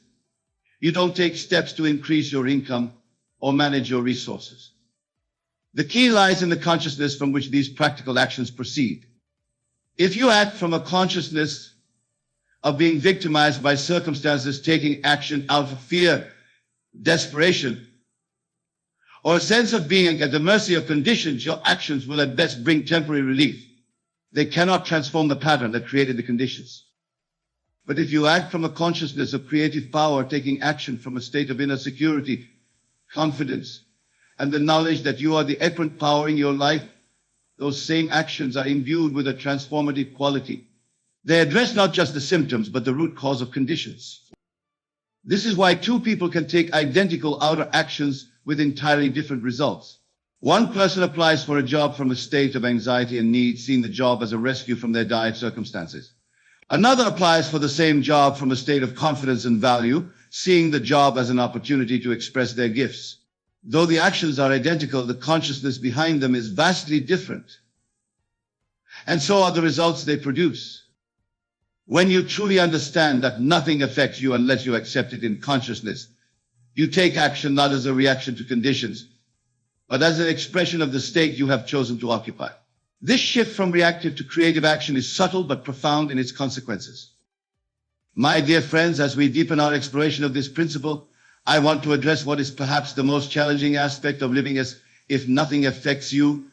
you don't take steps to increase your income or manage your resources. The key lies in the consciousness from which these practical actions proceed. If you act from a consciousness of being victimized by circumstances, taking action out of fear, desperation, or a sense of being at the mercy of conditions, your actions will at best bring temporary relief. They cannot transform the pattern that created the conditions. But if you act from a consciousness of creative power, taking action from a state of inner security, confidence, and the knowledge that you are the current power in your life, those same actions are imbued with a transformative quality. They address not just the symptoms, but the root cause of conditions. This is why two people can take identical outer actions with entirely different results. One person applies for a job from a state of anxiety and need, seeing the job as a rescue from their dire circumstances. Another applies for the same job from a state of confidence and value, seeing the job as an opportunity to express their gifts. Though the actions are identical, the consciousness behind them is vastly different. And so are the results they produce. When you truly understand that nothing affects you unless you accept it in consciousness, you take action not as a reaction to conditions, but as an expression of the state you have chosen to occupy. This shift from reactive to creative action is subtle but profound in its consequences. My dear friends, as we deepen our exploration of this principle, I want to address what is perhaps the most challenging aspect of living as if nothing affects you,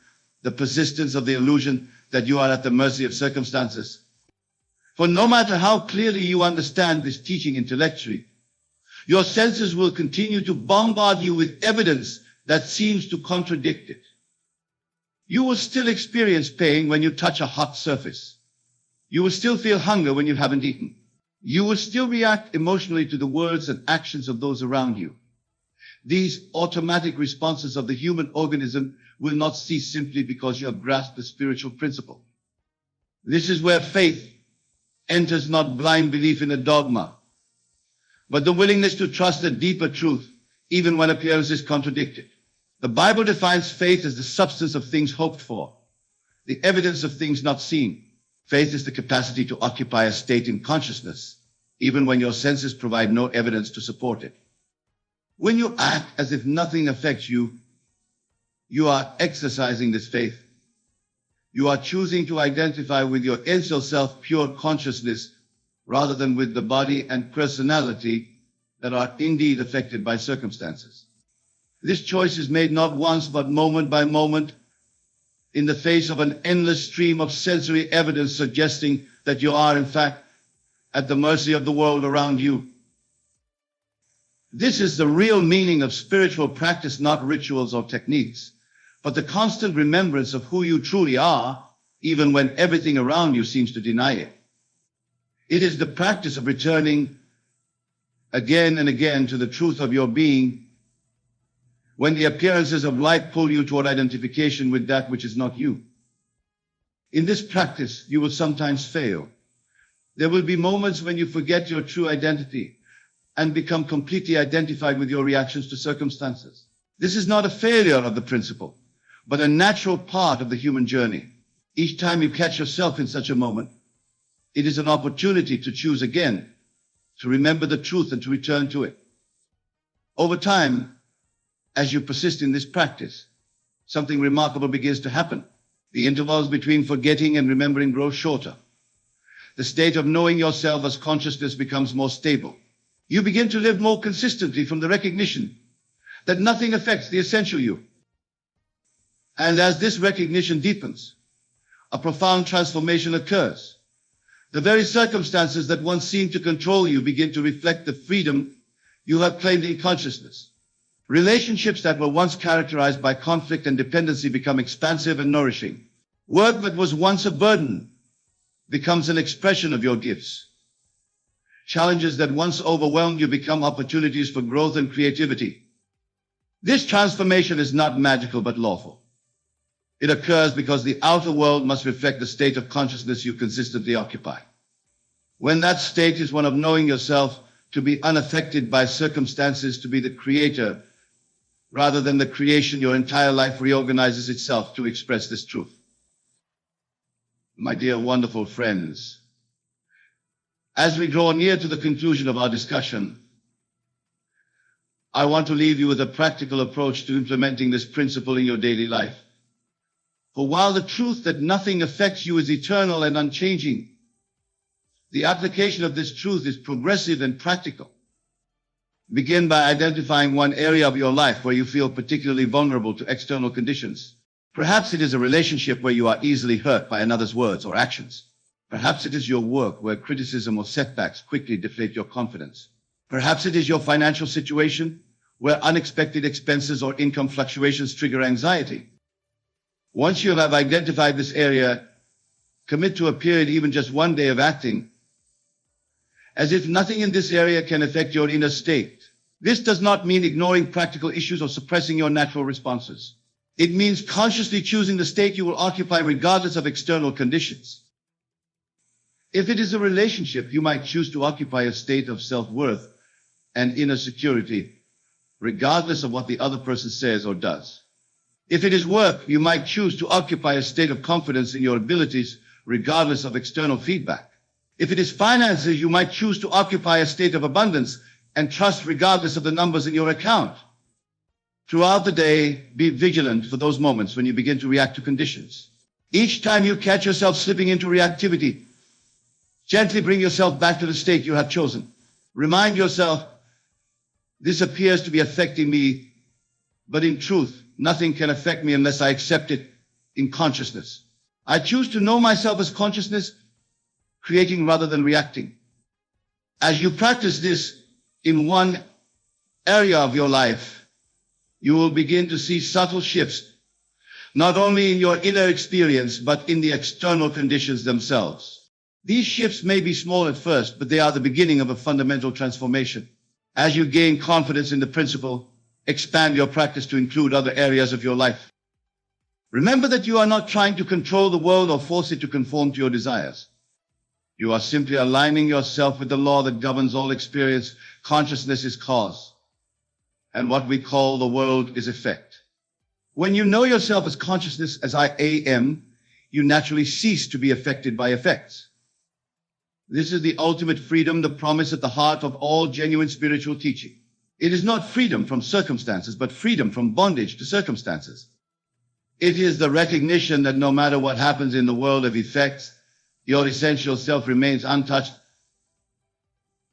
the persistence of the illusion that you are at the mercy of circumstances. For no matter how clearly you understand this teaching intellectually, your senses will continue to bombard you with evidence that seems to contradict it. You will still experience pain when you touch a hot surface. You will still feel hunger when you haven't eaten. You will still react emotionally to the words and actions of those around you. These automatic responses of the human organism will not cease simply because you have grasped the spiritual principle. This is where faith enters, not blind belief in a dogma, but the willingness to trust a deeper truth, even when appearances contradict it. The Bible defines faith as the substance of things hoped for, the evidence of things not seen. Faith is the capacity to occupy a state in consciousness, even when your senses provide no evidence to support it. When you act as if nothing affects you, you are exercising this faith. You are choosing to identify with your essential self, pure consciousness, rather than with the body and personality that are indeed affected by circumstances. This choice is made not once, but moment by moment, in the face of an endless stream of sensory evidence suggesting that you are, in fact, at the mercy of the world around you. This is the real meaning of spiritual practice, not rituals or techniques, but the constant remembrance of who you truly are, even when everything around you seems to deny it. It is the practice of returning again and again to the truth of your being when the appearances of life pull you toward identification with that which is not you. In this practice, you will sometimes fail. There will be moments when you forget your true identity and become completely identified with your reactions to circumstances. This is not a failure of the principle, but a natural part of the human journey. Each time you catch yourself in such a moment, it is an opportunity to choose again, to remember the truth and to return to it. Over time, as you persist in this practice, something remarkable begins to happen. The intervals between forgetting and remembering grow shorter. The state of knowing yourself as consciousness becomes more stable. You begin to live more consistently from the recognition that nothing affects the essential you. And as this recognition deepens, a profound transformation occurs. The very circumstances that once seemed to control you begin to reflect the freedom you have claimed in consciousness. Relationships that were once characterized by conflict and dependency become expansive and nourishing. Work that was once a burden becomes an expression of your gifts. Challenges that once overwhelmed you become opportunities for growth and creativity. This transformation is not magical but lawful. It occurs because the outer world must reflect the state of consciousness you consistently occupy. When that state is one of knowing yourself to be unaffected by circumstances, to be the creator, rather than the creation, your entire life reorganizes itself to express this truth. My dear wonderful friends, as we draw near to the conclusion of our discussion, I want to leave you with a practical approach to implementing this principle in your daily life. For while the truth that nothing affects you is eternal and unchanging, the application of this truth is progressive and practical. Begin by identifying one area of your life where you feel particularly vulnerable to external conditions. Perhaps it is a relationship where you are easily hurt by another's words or actions. Perhaps it is your work where criticism or setbacks quickly deflate your confidence. Perhaps it is your financial situation where unexpected expenses or income fluctuations trigger anxiety. Once you have identified this area, commit to a period, even just one day, of acting as if nothing in this area can affect your inner state. This does not mean ignoring practical issues or suppressing your natural responses. It means consciously choosing the state you will occupy regardless of external conditions. If it is a relationship, you might choose to occupy a state of self-worth and inner security, regardless of what the other person says or does. If it is work, you might choose to occupy a state of confidence in your abilities, regardless of external feedback. If it is finances, you might choose to occupy a state of abundance and trust regardless of the numbers in your account. Throughout the day, be vigilant for those moments when you begin to react to conditions. Each time you catch yourself slipping into reactivity, gently bring yourself back to the state you have chosen. Remind yourself, this appears to be affecting me, but in truth, nothing can affect me unless I accept it in consciousness. I choose to know myself as consciousness, creating rather than reacting. As you practice this in one area of your life, you will begin to see subtle shifts, not only in your inner experience, but in the external conditions themselves. These shifts may be small at first, but they are the beginning of a fundamental transformation. As you gain confidence in the principle, expand your practice to include other areas of your life. Remember that you are not trying to control the world or force it to conform to your desires. You are simply aligning yourself with the law that governs all experience. Consciousness is cause, and what we call the world is effect. When you know yourself as consciousness, as I am, you naturally cease to be affected by effects. This is the ultimate freedom, the promise at the heart of all genuine spiritual teaching. It is not freedom from circumstances, but freedom from bondage to circumstances. It is the recognition that no matter what happens in the world of effects, your essential self remains untouched,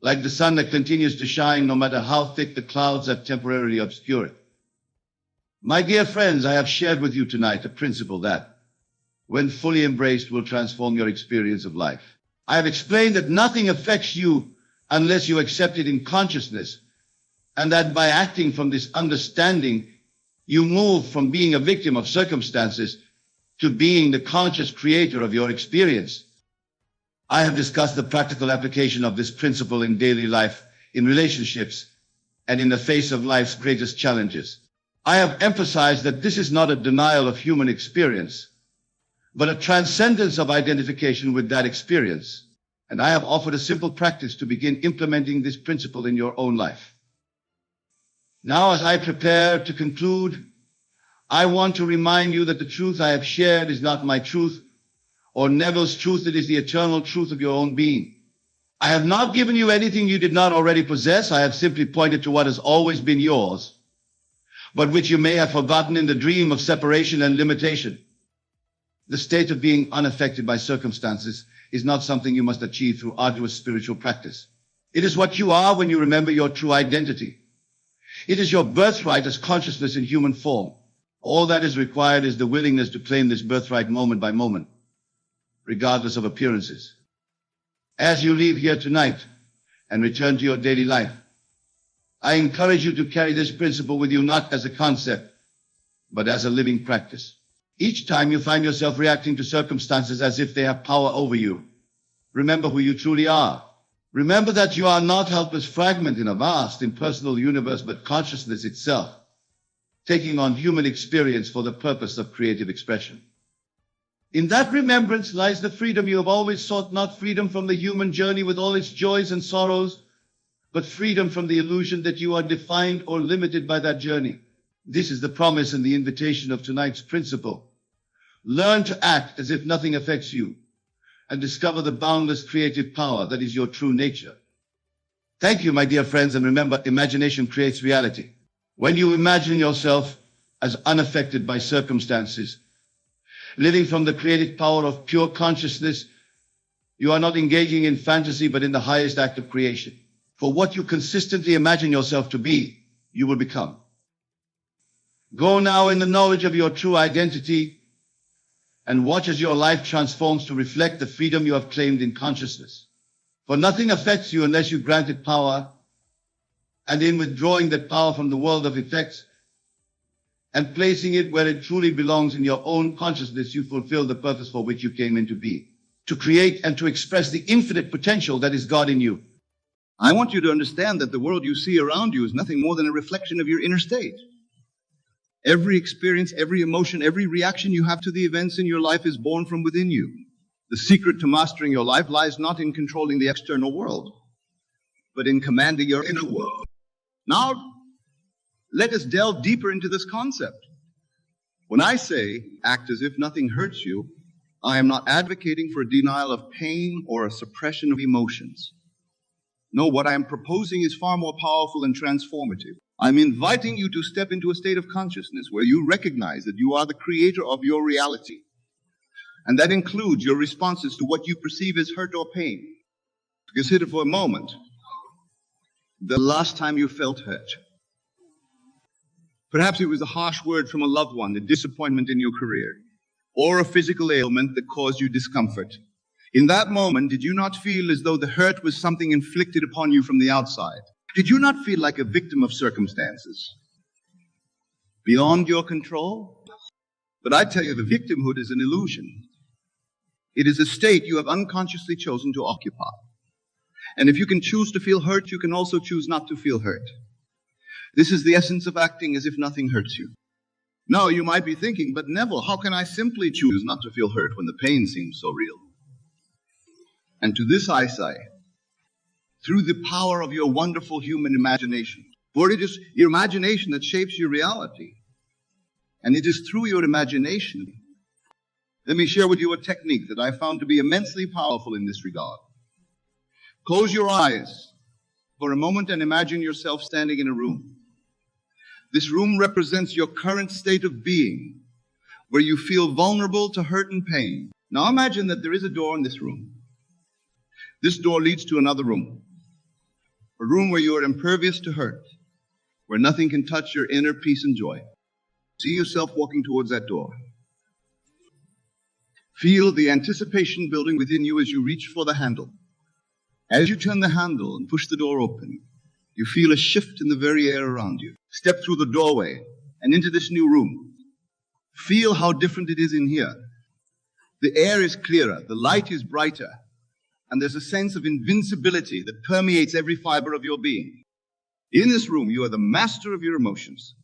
like the sun that continues to shine no matter how thick the clouds that temporarily obscure it. My dear friends, I have shared with you tonight a principle that, when fully embraced, will transform your experience of life. I have explained that nothing affects you unless you accept it in consciousness, and that by acting from this understanding, you move from being a victim of circumstances to being the conscious creator of your experience. I have discussed the practical application of this principle in daily life, in relationships, and in the face of life's greatest challenges. I have emphasized that this is not a denial of human experience, but a transcendence of identification with that experience. And I have offered a simple practice to begin implementing this principle in your own life. Now, as I prepare to conclude, I want to remind you that the truth I have shared is not my truth, or Neville's truth. It is the eternal truth of your own being. I have not given you anything you did not already possess. I have simply pointed to what has always been yours, but which you may have forgotten in the dream of separation and limitation. The state of being unaffected by circumstances is not something you must achieve through arduous spiritual practice. It is what you are when you remember your true identity. It is your birthright as consciousness in human form. All that is required is the willingness to claim this birthright moment by moment, regardless of appearances. As you leave here tonight and return to your daily life, I encourage you to carry this principle with you, not as a concept, but as a living practice. Each time you find yourself reacting to circumstances as if they have power over you, remember who you truly are. Remember that you are not a helpless fragment in a vast impersonal universe, but consciousness itself, taking on human experience for the purpose of creative expression. In that remembrance lies the freedom you have always sought, not freedom from the human journey with all its joys and sorrows, but freedom from the illusion that you are defined or limited by that journey. This is the promise and the invitation of tonight's principle. Learn to act as if nothing affects you, and discover the boundless creative power that is your true nature. Thank you, my dear friends, and remember, imagination creates reality. When you imagine yourself as unaffected by circumstances, living from the creative power of pure consciousness, you are not engaging in fantasy, but in the highest act of creation. For what you consistently imagine yourself to be, you will become. Go now in the knowledge of your true identity and watch as your life transforms to reflect the freedom you have claimed in consciousness. For nothing affects you unless you grant it power, and in withdrawing that power from the world of effects and placing it where it truly belongs in your own consciousness, you fulfill the purpose for which you came into being, to create and to express the infinite potential that is God in you. I want you to understand that the world you see around you is nothing more than a reflection of your inner state. Every experience, every emotion, every reaction you have to the events in your life is born from within you. The secret to mastering your life lies not in controlling the external world, but in commanding your inner world. Now, let us delve deeper into this concept. When I say act as if nothing hurts you, I am not advocating for a denial of pain or a suppression of emotions. No, what I am proposing is far more powerful and transformative. I'm inviting you to step into a state of consciousness where you recognize that you are the creator of your reality. And that includes your responses to what you perceive as hurt or pain. Consider for a moment the last time you felt hurt. Perhaps it was a harsh word from a loved one, a disappointment in your career, or a physical ailment that caused you discomfort. In that moment, did you not feel as though the hurt was something inflicted upon you from the outside? Did you not feel like a victim of circumstances beyond your control? But I tell you, the victimhood is an illusion. It is a state you have unconsciously chosen to occupy. And if you can choose to feel hurt, you can also choose not to feel hurt. This is the essence of acting as if nothing hurts you. Now, you might be thinking, but Neville, how can I simply choose not to feel hurt when the pain seems so real? And to this I say, through the power of your wonderful human imagination, for it is your imagination that shapes your reality. And it is through your imagination. Let me share with you a technique that I found to be immensely powerful in this regard. Close your eyes for a moment and imagine yourself standing in a room. This room represents your current state of being, where you feel vulnerable to hurt and pain. Now imagine that there is a door in this room. This door leads to another room, a room where you are impervious to hurt, where nothing can touch your inner peace and joy. See yourself walking towards that door. Feel the anticipation building within you as you reach for the handle. As you turn the handle and push the door open, you feel a shift in the very air around you. Step through the doorway and into this new room. Feel how different it is in here. The air is clearer, the light is brighter, and there's a sense of invincibility that permeates every fiber of your being. In this room, you are the master of your emotions.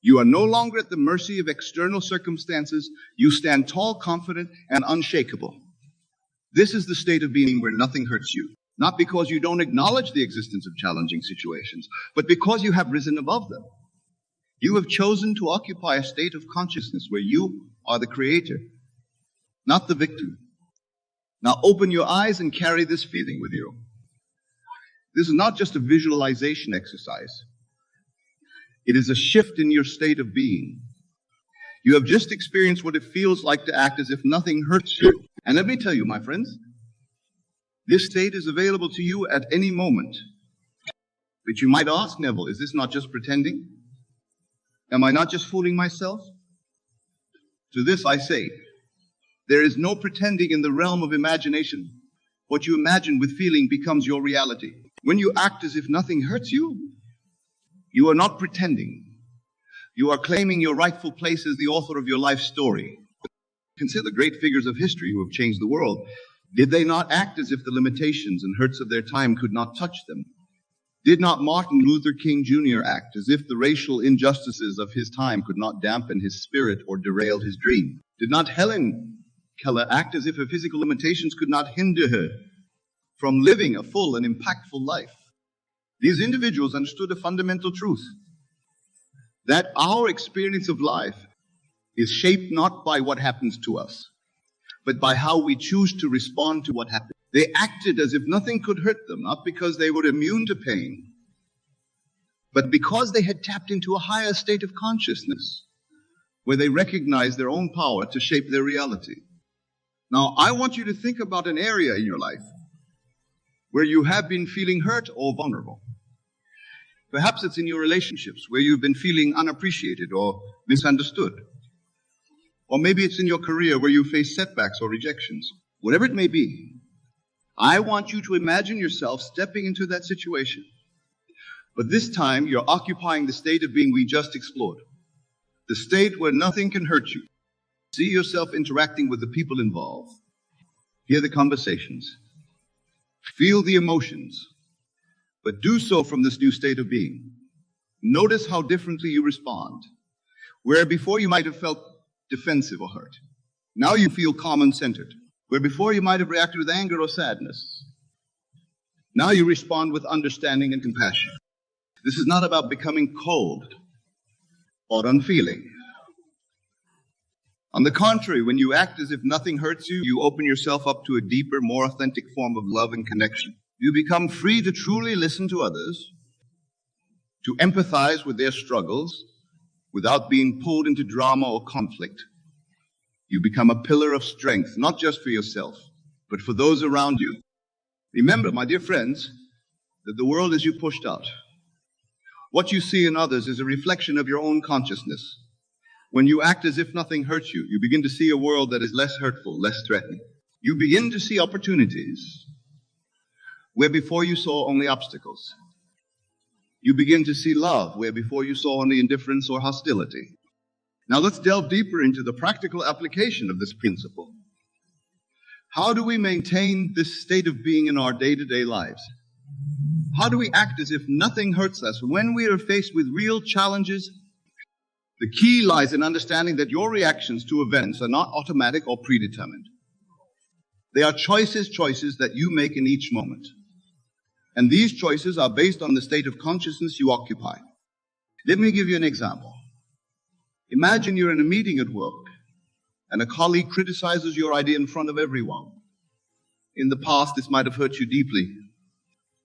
You are no longer at the mercy of external circumstances. You stand tall, confident, and unshakable. This is the state of being where nothing hurts you. Not because you don't acknowledge the existence of challenging situations, but because you have risen above them. You have chosen to occupy a state of consciousness where you are the creator, not the victim. Now open your eyes and carry this feeling with you. This is not just a visualization exercise. It is a shift in your state of being. You have just experienced what it feels like to act as if nothing hurts you. And let me tell you, my friends, this state is available to you at any moment. But you might ask, Neville, is this not just pretending? Am I not just fooling myself? To this I say, there is no pretending in the realm of imagination. What you imagine with feeling becomes your reality. When you act as if nothing hurts you, you are not pretending. You are claiming your rightful place as the author of your life story. Consider the great figures of history who have changed the world. Did they not act as if the limitations and hurts of their time could not touch them? Did not Martin Luther King Jr. act as if the racial injustices of his time could not dampen his spirit or derail his dream? Did not Helen Keller act as if her physical limitations could not hinder her from living a full and impactful life? These individuals understood a fundamental truth, that our experience of life is shaped not by what happens to us, but by how we choose to respond to what happens. They acted as if nothing could hurt them, not because they were immune to pain, but because they had tapped into a higher state of consciousness, where they recognized their own power to shape their reality. Now, I want you to think about an area in your life where you have been feeling hurt or vulnerable. Perhaps it's in your relationships where you've been feeling unappreciated or misunderstood. Or maybe it's in your career where you face setbacks or rejections. Whatever it may be, I want you to imagine yourself stepping into that situation. But this time, you're occupying the state of being we just explored. The state where nothing can hurt you. See yourself interacting with the people involved. Hear the conversations. Feel the emotions. But do so from this new state of being. Notice how differently you respond. Where before you might have felt defensive or hurt, now you feel calm and centered. Where before you might have reacted with anger or sadness, now you respond with understanding and compassion. This is not about becoming cold or unfeeling. On the contrary, when you act as if nothing hurts you, you open yourself up to a deeper, more authentic form of love and connection. You become free to truly listen to others, to empathize with their struggles without being pulled into drama or conflict. You become a pillar of strength, not just for yourself, but for those around you. Remember, my dear friends, that the world is you pushed out. What you see in others is a reflection of your own consciousness. When you act as if nothing hurts you, you begin to see a world that is less hurtful, less threatening. You begin to see opportunities where before you saw only obstacles. You begin to see love where before you saw only indifference or hostility. Now let's delve deeper into the practical application of this principle. How do we maintain this state of being in our day-to-day lives? How do we act as if nothing hurts us when we are faced with real challenges? The key lies in understanding that your reactions to events are not automatic or predetermined. They are choices that you make in each moment. And these choices are based on the state of consciousness you occupy. Let me give you an example. Imagine you're in a meeting at work and a colleague criticizes your idea in front of everyone. In the past, this might have hurt you deeply.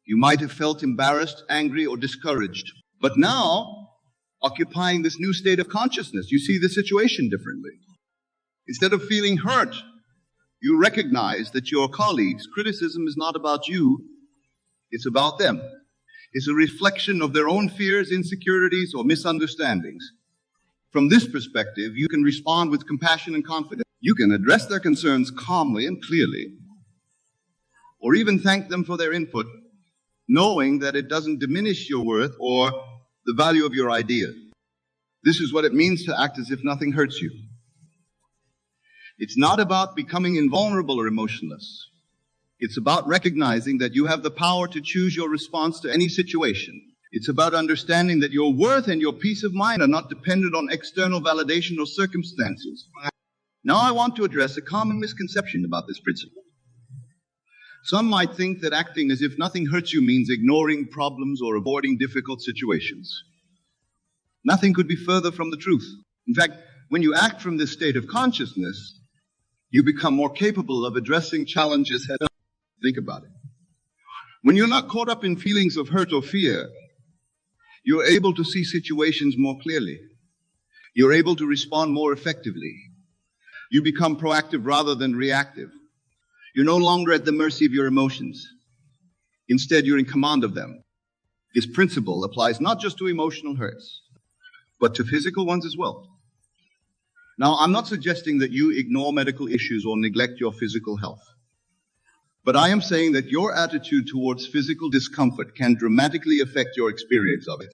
You might have felt embarrassed, angry, or discouraged. But now, occupying this new state of consciousness, you see the situation differently. Instead of feeling hurt, you recognize that your colleague's criticism is not about you, it's about them. It's a reflection of their own fears, insecurities, or misunderstandings. From this perspective, you can respond with compassion and confidence. You can address their concerns calmly and clearly, or even thank them for their input, knowing that it doesn't diminish your worth or the value of your idea. This is what it means to act as if nothing hurts you. It's not about becoming invulnerable or emotionless. It's about recognizing that you have the power to choose your response to any situation. It's about understanding that your worth and your peace of mind are not dependent on external validation or circumstances. Now I want to address a common misconception about this principle. Some might think that acting as if nothing hurts you means ignoring problems or avoiding difficult situations. Nothing could be further from the truth. In fact, when you act from this state of consciousness, you become more capable of addressing challenges head on. Think about it. When you're not caught up in feelings of hurt or fear, you're able to see situations more clearly. You're able to respond more effectively. You become proactive rather than reactive. You're no longer at the mercy of your emotions. Instead, you're in command of them. This principle applies not just to emotional hurts, but to physical ones as well. Now, I'm not suggesting that you ignore medical issues or neglect your physical health. But I am saying that your attitude towards physical discomfort can dramatically affect your experience of it.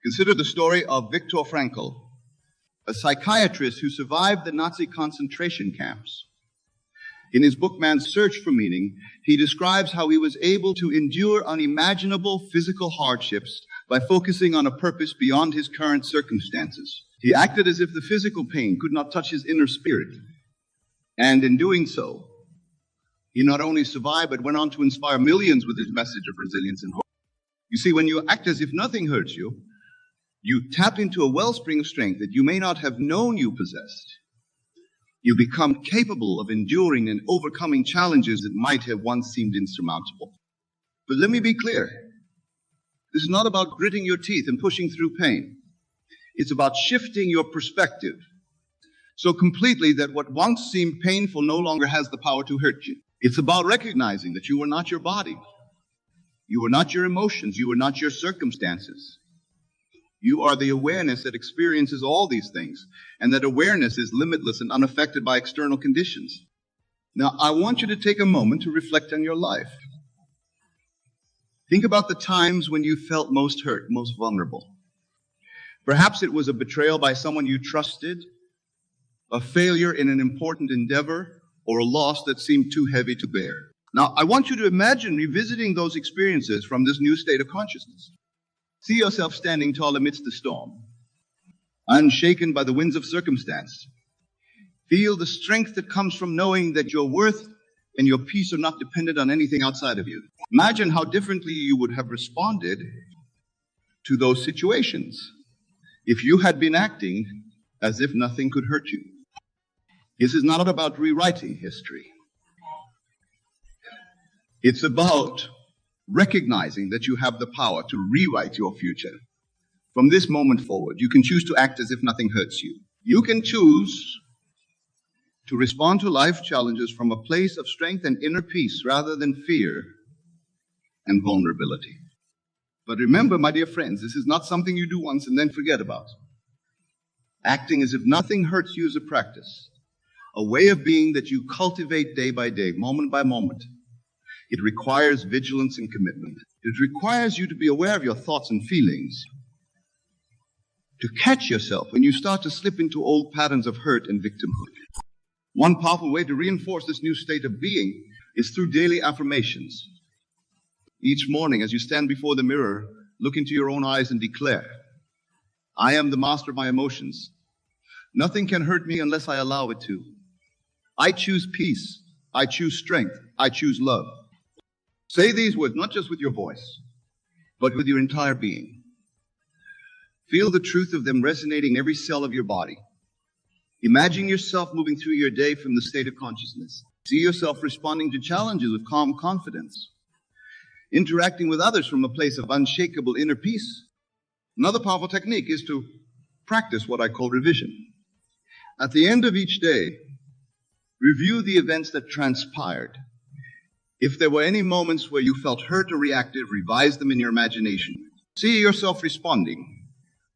Consider the story of Viktor Frankl, a psychiatrist who survived the Nazi concentration camps. In his book, Man's Search for Meaning, he describes how he was able to endure unimaginable physical hardships by focusing on a purpose beyond his current circumstances. He acted as if the physical pain could not touch his inner spirit. And in doing so, he not only survived, but went on to inspire millions with his message of resilience and hope. You see, when you act as if nothing hurts you, you tap into a wellspring of strength that you may not have known you possessed. You become capable of enduring and overcoming challenges that might have once seemed insurmountable. But let me be clear. This is not about gritting your teeth and pushing through pain. It's about shifting your perspective so completely that what once seemed painful no longer has the power to hurt you. It's about recognizing that you are not your body. You are not your emotions. You are not your circumstances. You are the awareness that experiences all these things, and that awareness is limitless and unaffected by external conditions. Now, I want you to take a moment to reflect on your life. Think about the times when you felt most hurt, most vulnerable. Perhaps it was a betrayal by someone you trusted, a failure in an important endeavor, or a loss that seemed too heavy to bear. Now, I want you to imagine revisiting those experiences from this new state of consciousness. See yourself standing tall amidst the storm, unshaken by the winds of circumstance. Feel the strength that comes from knowing that your worth and your peace are not dependent on anything outside of you. Imagine how differently you would have responded to those situations if you had been acting as if nothing could hurt you. This is not about rewriting history. It's about recognizing that you have the power to rewrite your future. From this moment forward, you can choose to act as if nothing hurts you. You can choose to respond to life challenges from a place of strength and inner peace rather than fear and vulnerability. But remember, my dear friends, this is not something you do once and then forget about. Acting as if nothing hurts you is a practice, a way of being that you cultivate day by day, moment by moment. It requires vigilance and commitment. It requires you to be aware of your thoughts and feelings, to catch yourself when you start to slip into old patterns of hurt and victimhood. One powerful way to reinforce this new state of being is through daily affirmations. Each morning, as you stand before the mirror, look into your own eyes and declare, I am the master of my emotions. Nothing can hurt me unless I allow it to. I choose peace. I choose strength. I choose love. Say these words, not just with your voice, but with your entire being. Feel the truth of them resonating in every cell of your body. Imagine yourself moving through your day from the state of consciousness. See yourself responding to challenges with calm confidence, interacting with others from a place of unshakable inner peace. Another powerful technique is to practice what I call revision. At the end of each day, review the events that transpired. If there were any moments where you felt hurt or reactive, revise them in your imagination. See yourself responding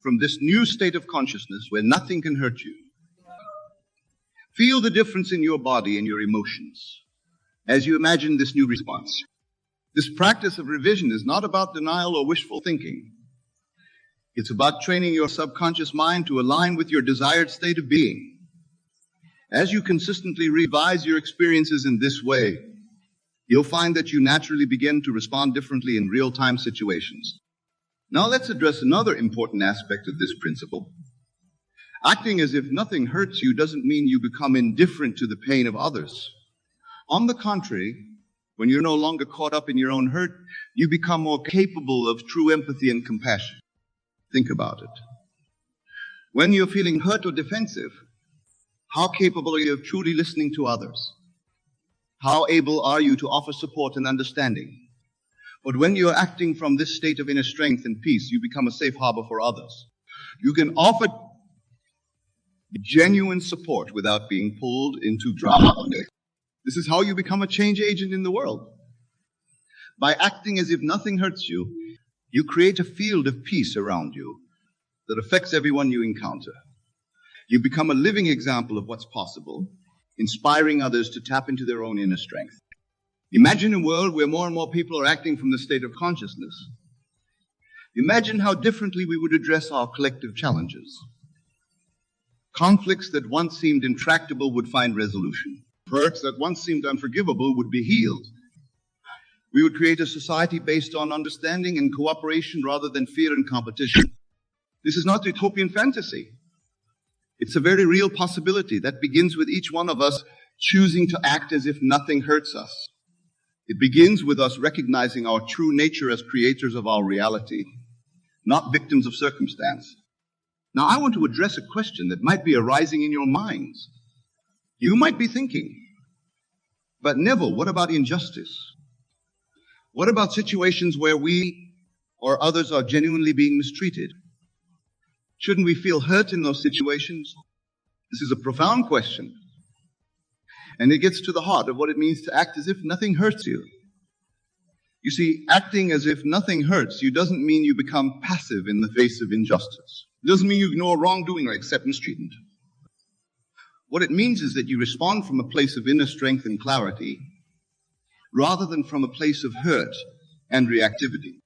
from this new state of consciousness where nothing can hurt you. Feel the difference in your body and your emotions as you imagine this new response. This practice of revision is not about denial or wishful thinking. It's about training your subconscious mind to align with your desired state of being. As you consistently revise your experiences in this way, you'll find that you naturally begin to respond differently in real-time situations. Now let's address another important aspect of this principle. Acting as if nothing hurts you doesn't mean you become indifferent to the pain of others. On the contrary, when you're no longer caught up in your own hurt, you become more capable of true empathy and compassion. Think about it. When you're feeling hurt or defensive, how capable are you of truly listening to others? How able are you to offer support and understanding? But when you're acting from this state of inner strength and peace, you become a safe harbor for others. You can offer genuine support without being pulled into drama. This is how you become a change agent in the world. By acting as if nothing hurts you, you create a field of peace around you that affects everyone you encounter. You become a living example of what's possible, inspiring others to tap into their own inner strength. Imagine a world where more and more people are acting from the state of consciousness. Imagine how differently we would address our collective challenges. Conflicts that once seemed intractable would find resolution. Hurts that once seemed unforgivable would be healed. We would create a society based on understanding and cooperation rather than fear and competition. This is not utopian fantasy. It's a very real possibility that begins with each one of us choosing to act as if nothing hurts us. It begins with us recognizing our true nature as creators of our reality, not victims of circumstance. Now, I want to address a question that might be arising in your minds. You might be thinking, but Neville, what about injustice? What about situations where we or others are genuinely being mistreated? Shouldn't we feel hurt in those situations? This is a profound question. And it gets to the heart of what it means to act as if nothing hurts you. You see, acting as if nothing hurts you doesn't mean you become passive in the face of injustice. It doesn't mean you ignore wrongdoing or accept mistreatment. What it means is that you respond from a place of inner strength and clarity rather than from a place of hurt and reactivity.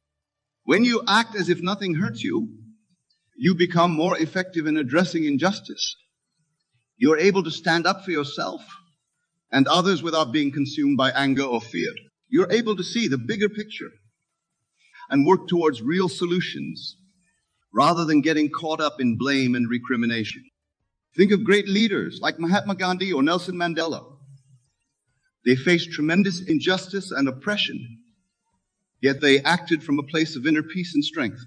When you act as if nothing hurts you, you become more effective in addressing injustice. You're able to stand up for yourself and others without being consumed by anger or fear. You're able to see the bigger picture and work towards real solutions rather than getting caught up in blame and recrimination. Think of great leaders like Mahatma Gandhi or Nelson Mandela. They faced tremendous injustice and oppression, yet they acted from a place of inner peace and strength.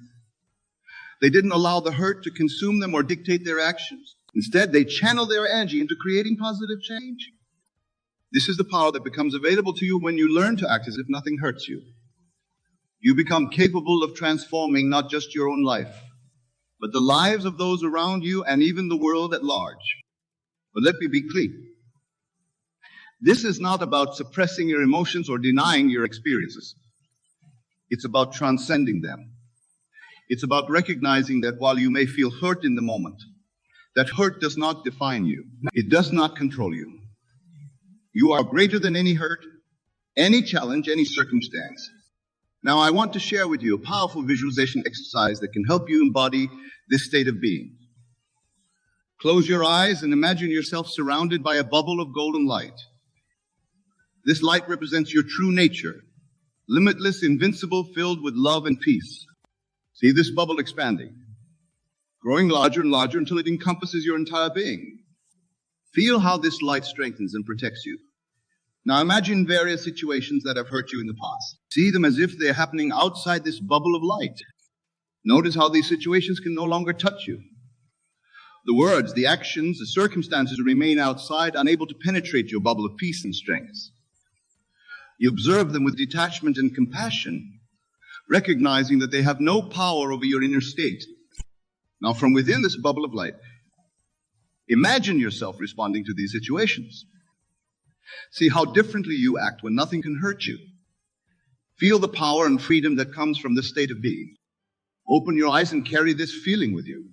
They didn't allow the hurt to consume them or dictate their actions. Instead, they channeled their energy into creating positive change. This is the power that becomes available to you when you learn to act as if nothing hurts you. You become capable of transforming not just your own life, but the lives of those around you and even the world at large. But let me be clear. This is not about suppressing your emotions or denying your experiences. It's about transcending them. It's about recognizing that while you may feel hurt in the moment, that hurt does not define you. It does not control you. You are greater than any hurt, any challenge, any circumstance. Now, I want to share with you a powerful visualization exercise that can help you embody this state of being. Close your eyes and imagine yourself surrounded by a bubble of golden light. This light represents your true nature, limitless, invincible, filled with love and peace. See this bubble expanding, growing larger and larger until it encompasses your entire being. Feel how this light strengthens and protects you. Now imagine various situations that have hurt you in the past. See them as if they're happening outside this bubble of light. Notice how these situations can no longer touch you. The words, the actions, the circumstances remain outside, unable to penetrate your bubble of peace and strength. You observe them with detachment and compassion, recognizing that they have no power over your inner state. Now, from within this bubble of light, imagine yourself responding to these situations. See how differently you act when nothing can hurt you. Feel the power and freedom that comes from this state of being. Open your eyes and carry this feeling with you.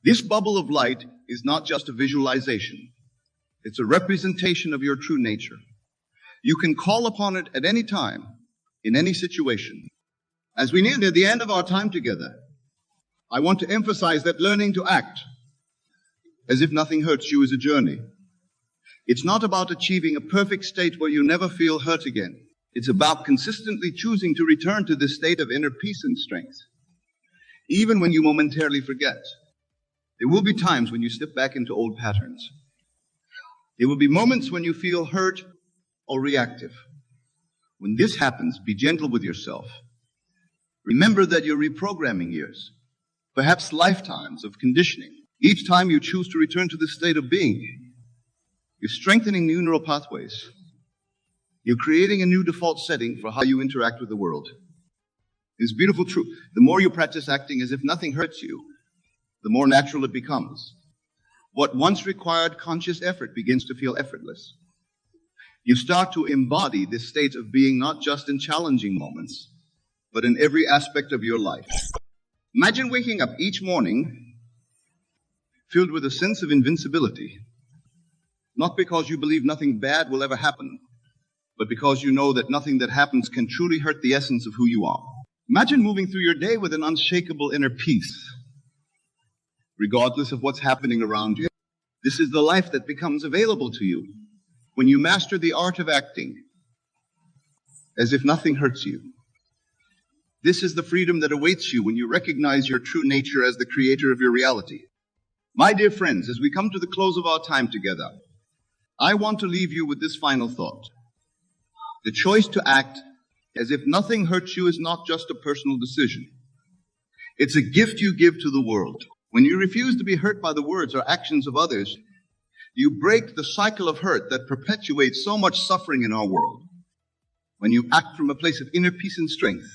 This bubble of light is not just a visualization. It's a representation of your true nature. You can call upon it at any time, in any situation. As we near the end of our time together, I want to emphasize that learning to act as if nothing hurts you is a journey. It's not about achieving a perfect state where you never feel hurt again. It's about consistently choosing to return to this state of inner peace and strength, even when you momentarily forget. There will be times when you slip back into old patterns. There will be moments when you feel hurt or reactive. When this happens, be gentle with yourself. Remember that you're reprogramming years, perhaps lifetimes of conditioning. Each time you choose to return to this state of being, you're strengthening new neural pathways. You're creating a new default setting for how you interact with the world. It's beautiful truth. The more you practice acting as if nothing hurts you, the more natural it becomes. What once required conscious effort begins to feel effortless. You start to embody this state of being not just in challenging moments, but in every aspect of your life. Imagine waking up each morning filled with a sense of invincibility, not because you believe nothing bad will ever happen, but because you know that nothing that happens can truly hurt the essence of who you are. Imagine moving through your day with an unshakable inner peace, regardless of what's happening around you. This is the life that becomes available to you when you master the art of acting as if nothing hurts you. This is the freedom that awaits you when you recognize your true nature as the creator of your reality. My dear friends, as we come to the close of our time together, I want to leave you with this final thought. The choice to act as if nothing hurts you is not just a personal decision. It's a gift you give to the world. When you refuse to be hurt by the words or actions of others, you break the cycle of hurt that perpetuates so much suffering in our world. When you act from a place of inner peace and strength,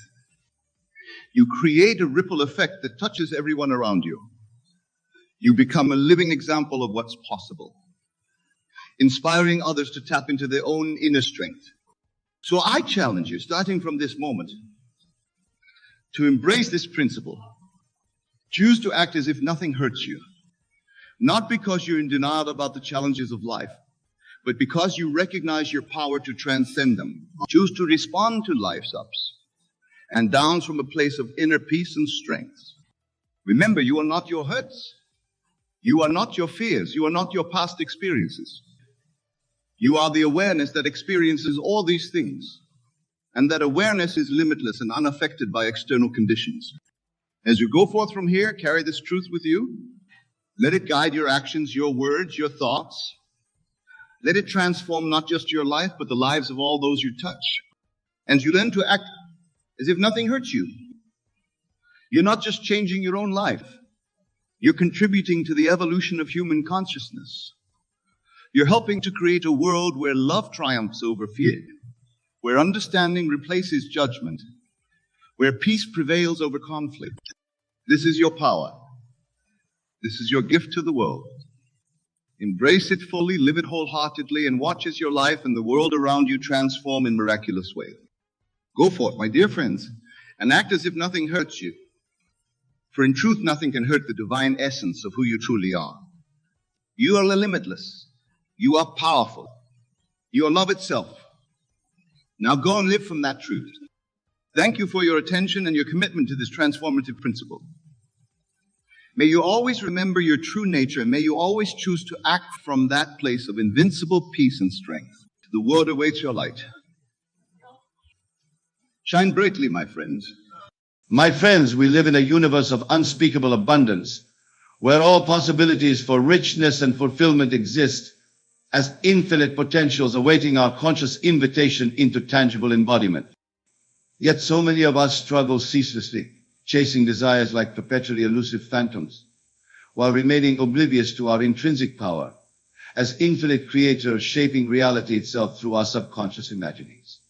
you create a ripple effect that touches everyone around you. You become a living example of what's possible, inspiring others to tap into their own inner strength. So I challenge you, starting from this moment, to embrace this principle. Choose to act as if nothing hurts you, not because you're in denial about the challenges of life, but because you recognize your power to transcend them. Choose to respond to life's ups and downs from a place of inner peace and strength. Remember, you are not your hurts. You are not your fears. You are not your past experiences. You are the awareness that experiences all these things, and that awareness is limitless and unaffected by external conditions. As you go forth from here, carry this truth with you. Let it guide your actions, your words, your thoughts. Let it transform not just your life, but the lives of all those you touch. And you learn to act as if nothing hurts you. You're not just changing your own life. You're contributing to the evolution of human consciousness. You're helping to create a world where love triumphs over fear, where understanding replaces judgment, where peace prevails over conflict. This is your power. This is your gift to the world. Embrace it fully, live it wholeheartedly, and watch as your life and the world around you transform in miraculous ways. Go forth, my dear friends, and act as if nothing hurts you. For in truth, nothing can hurt the divine essence of who you truly are. You are limitless. You are powerful. You are love itself. Now go and live from that truth. Thank you for your attention and your commitment to this transformative principle. May you always remember your true nature, and may you always choose to act from that place of invincible peace and strength. The world awaits your light. Shine brightly, my friends. My friends, we live in a universe of unspeakable abundance, where all possibilities for richness and fulfillment exist as infinite potentials awaiting our conscious invitation into tangible embodiment. Yet so many of us struggle ceaselessly, chasing desires like perpetually elusive phantoms, while remaining oblivious to our intrinsic power as infinite creators shaping reality itself through our subconscious imaginings.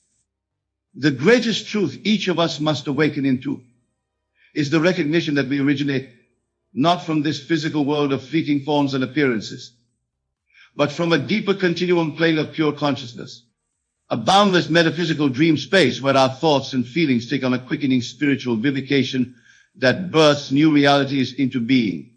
The greatest truth each of us must awaken into is the recognition that we originate not from this physical world of fleeting forms and appearances, but from a deeper continuum plane of pure consciousness, a boundless metaphysical dream space where our thoughts and feelings take on a quickening spiritual vivification that births new realities into being.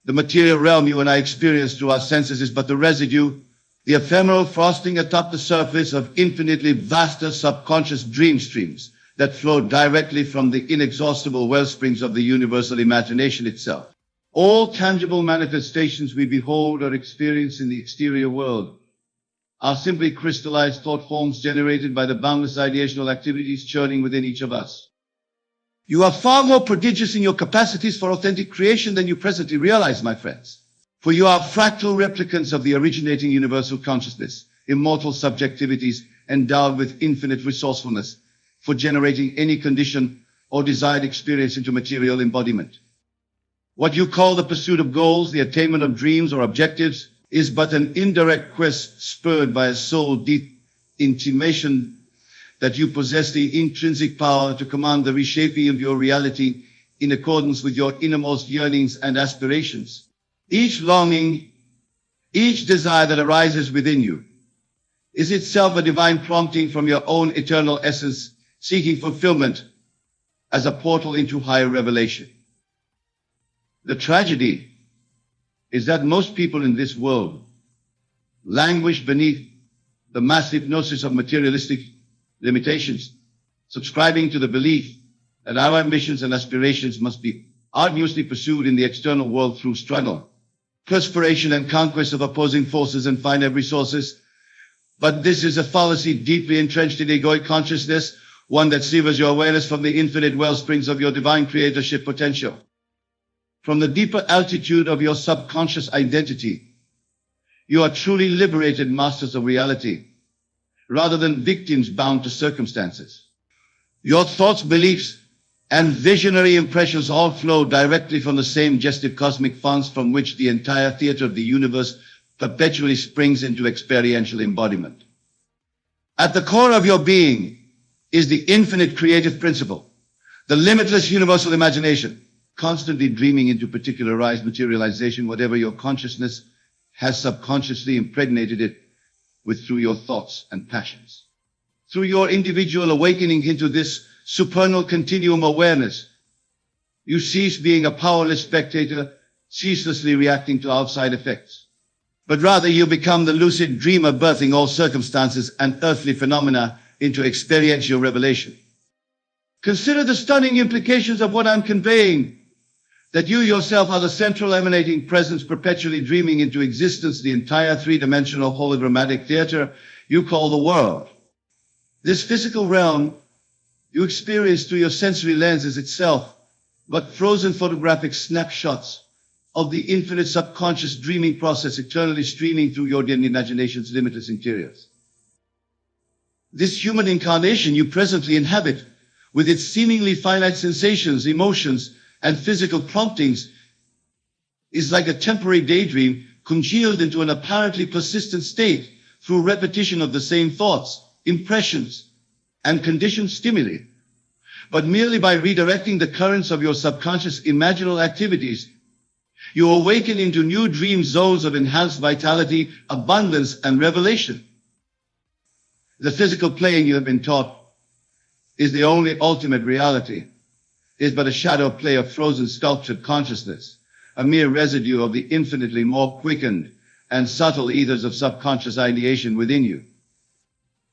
The material realm you and I experience through our senses is but the residue, the ephemeral frosting atop the surface of infinitely vaster subconscious dream streams that flow directly from the inexhaustible wellsprings of the universal imagination itself. All tangible manifestations we behold or experience in the exterior world are simply crystallized thought forms generated by the boundless ideational activities churning within each of us. You are far more prodigious in your capacities for authentic creation than you presently realize, my friends. For you are fractal replicants of the originating universal consciousness, immortal subjectivities endowed with infinite resourcefulness for generating any condition or desired experience into material embodiment. What you call the pursuit of goals, the attainment of dreams or objectives, is but an indirect quest spurred by a soul deep intimation that you possess the intrinsic power to command the reshaping of your reality in accordance with your innermost yearnings and aspirations. Each longing, each desire that arises within you is itself a divine prompting from your own eternal essence, seeking fulfillment as a portal into higher revelation. The tragedy is that most people in this world languish beneath the massive gnosis of materialistic limitations, subscribing to the belief that our ambitions and aspirations must be arduously pursued in the external world through struggle, perspiration, and conquest of opposing forces and finite resources. But this is a fallacy deeply entrenched in egoic consciousness, one that severs your awareness from the infinite wellsprings of your divine creatorship potential. From the deeper altitude of your subconscious identity, you are truly liberated masters of reality, rather than victims bound to circumstances. Your thoughts, beliefs, and visionary impressions all flow directly from the same gestive cosmic fonts from which the entire theater of the universe perpetually springs into experiential embodiment. At the core of your being is the infinite creative principle, the limitless universal imagination, constantly dreaming into particularized materialization, whatever your consciousness has subconsciously impregnated it with through your thoughts and passions. Through your individual awakening into this supernal continuum awareness, you cease being a powerless spectator, ceaselessly reacting to outside effects. but rather you become the lucid dreamer birthing all circumstances and earthly phenomena into experiential revelation. Consider the stunning implications of what I'm conveying, that you yourself are the central emanating presence perpetually dreaming into existence the entire three-dimensional hologramatic theater you call the world. This physical realm you experience through your sensory lens is itself but frozen photographic snapshots of the infinite subconscious dreaming process eternally streaming through your imagination's limitless interiors. This human incarnation you presently inhabit, with its seemingly finite sensations, emotions, and physical promptings, is like a temporary daydream congealed into an apparently persistent state through repetition of the same thoughts, impressions, and conditioned stimuli. But merely by redirecting the currents of your subconscious imaginal activities, you awaken into new dream zones of enhanced vitality, abundance, and revelation. The physical plane you have been taught is the only ultimate reality, is but a shadow play of frozen sculptured consciousness, a mere residue of the infinitely more quickened and subtle ethers of subconscious ideation within you.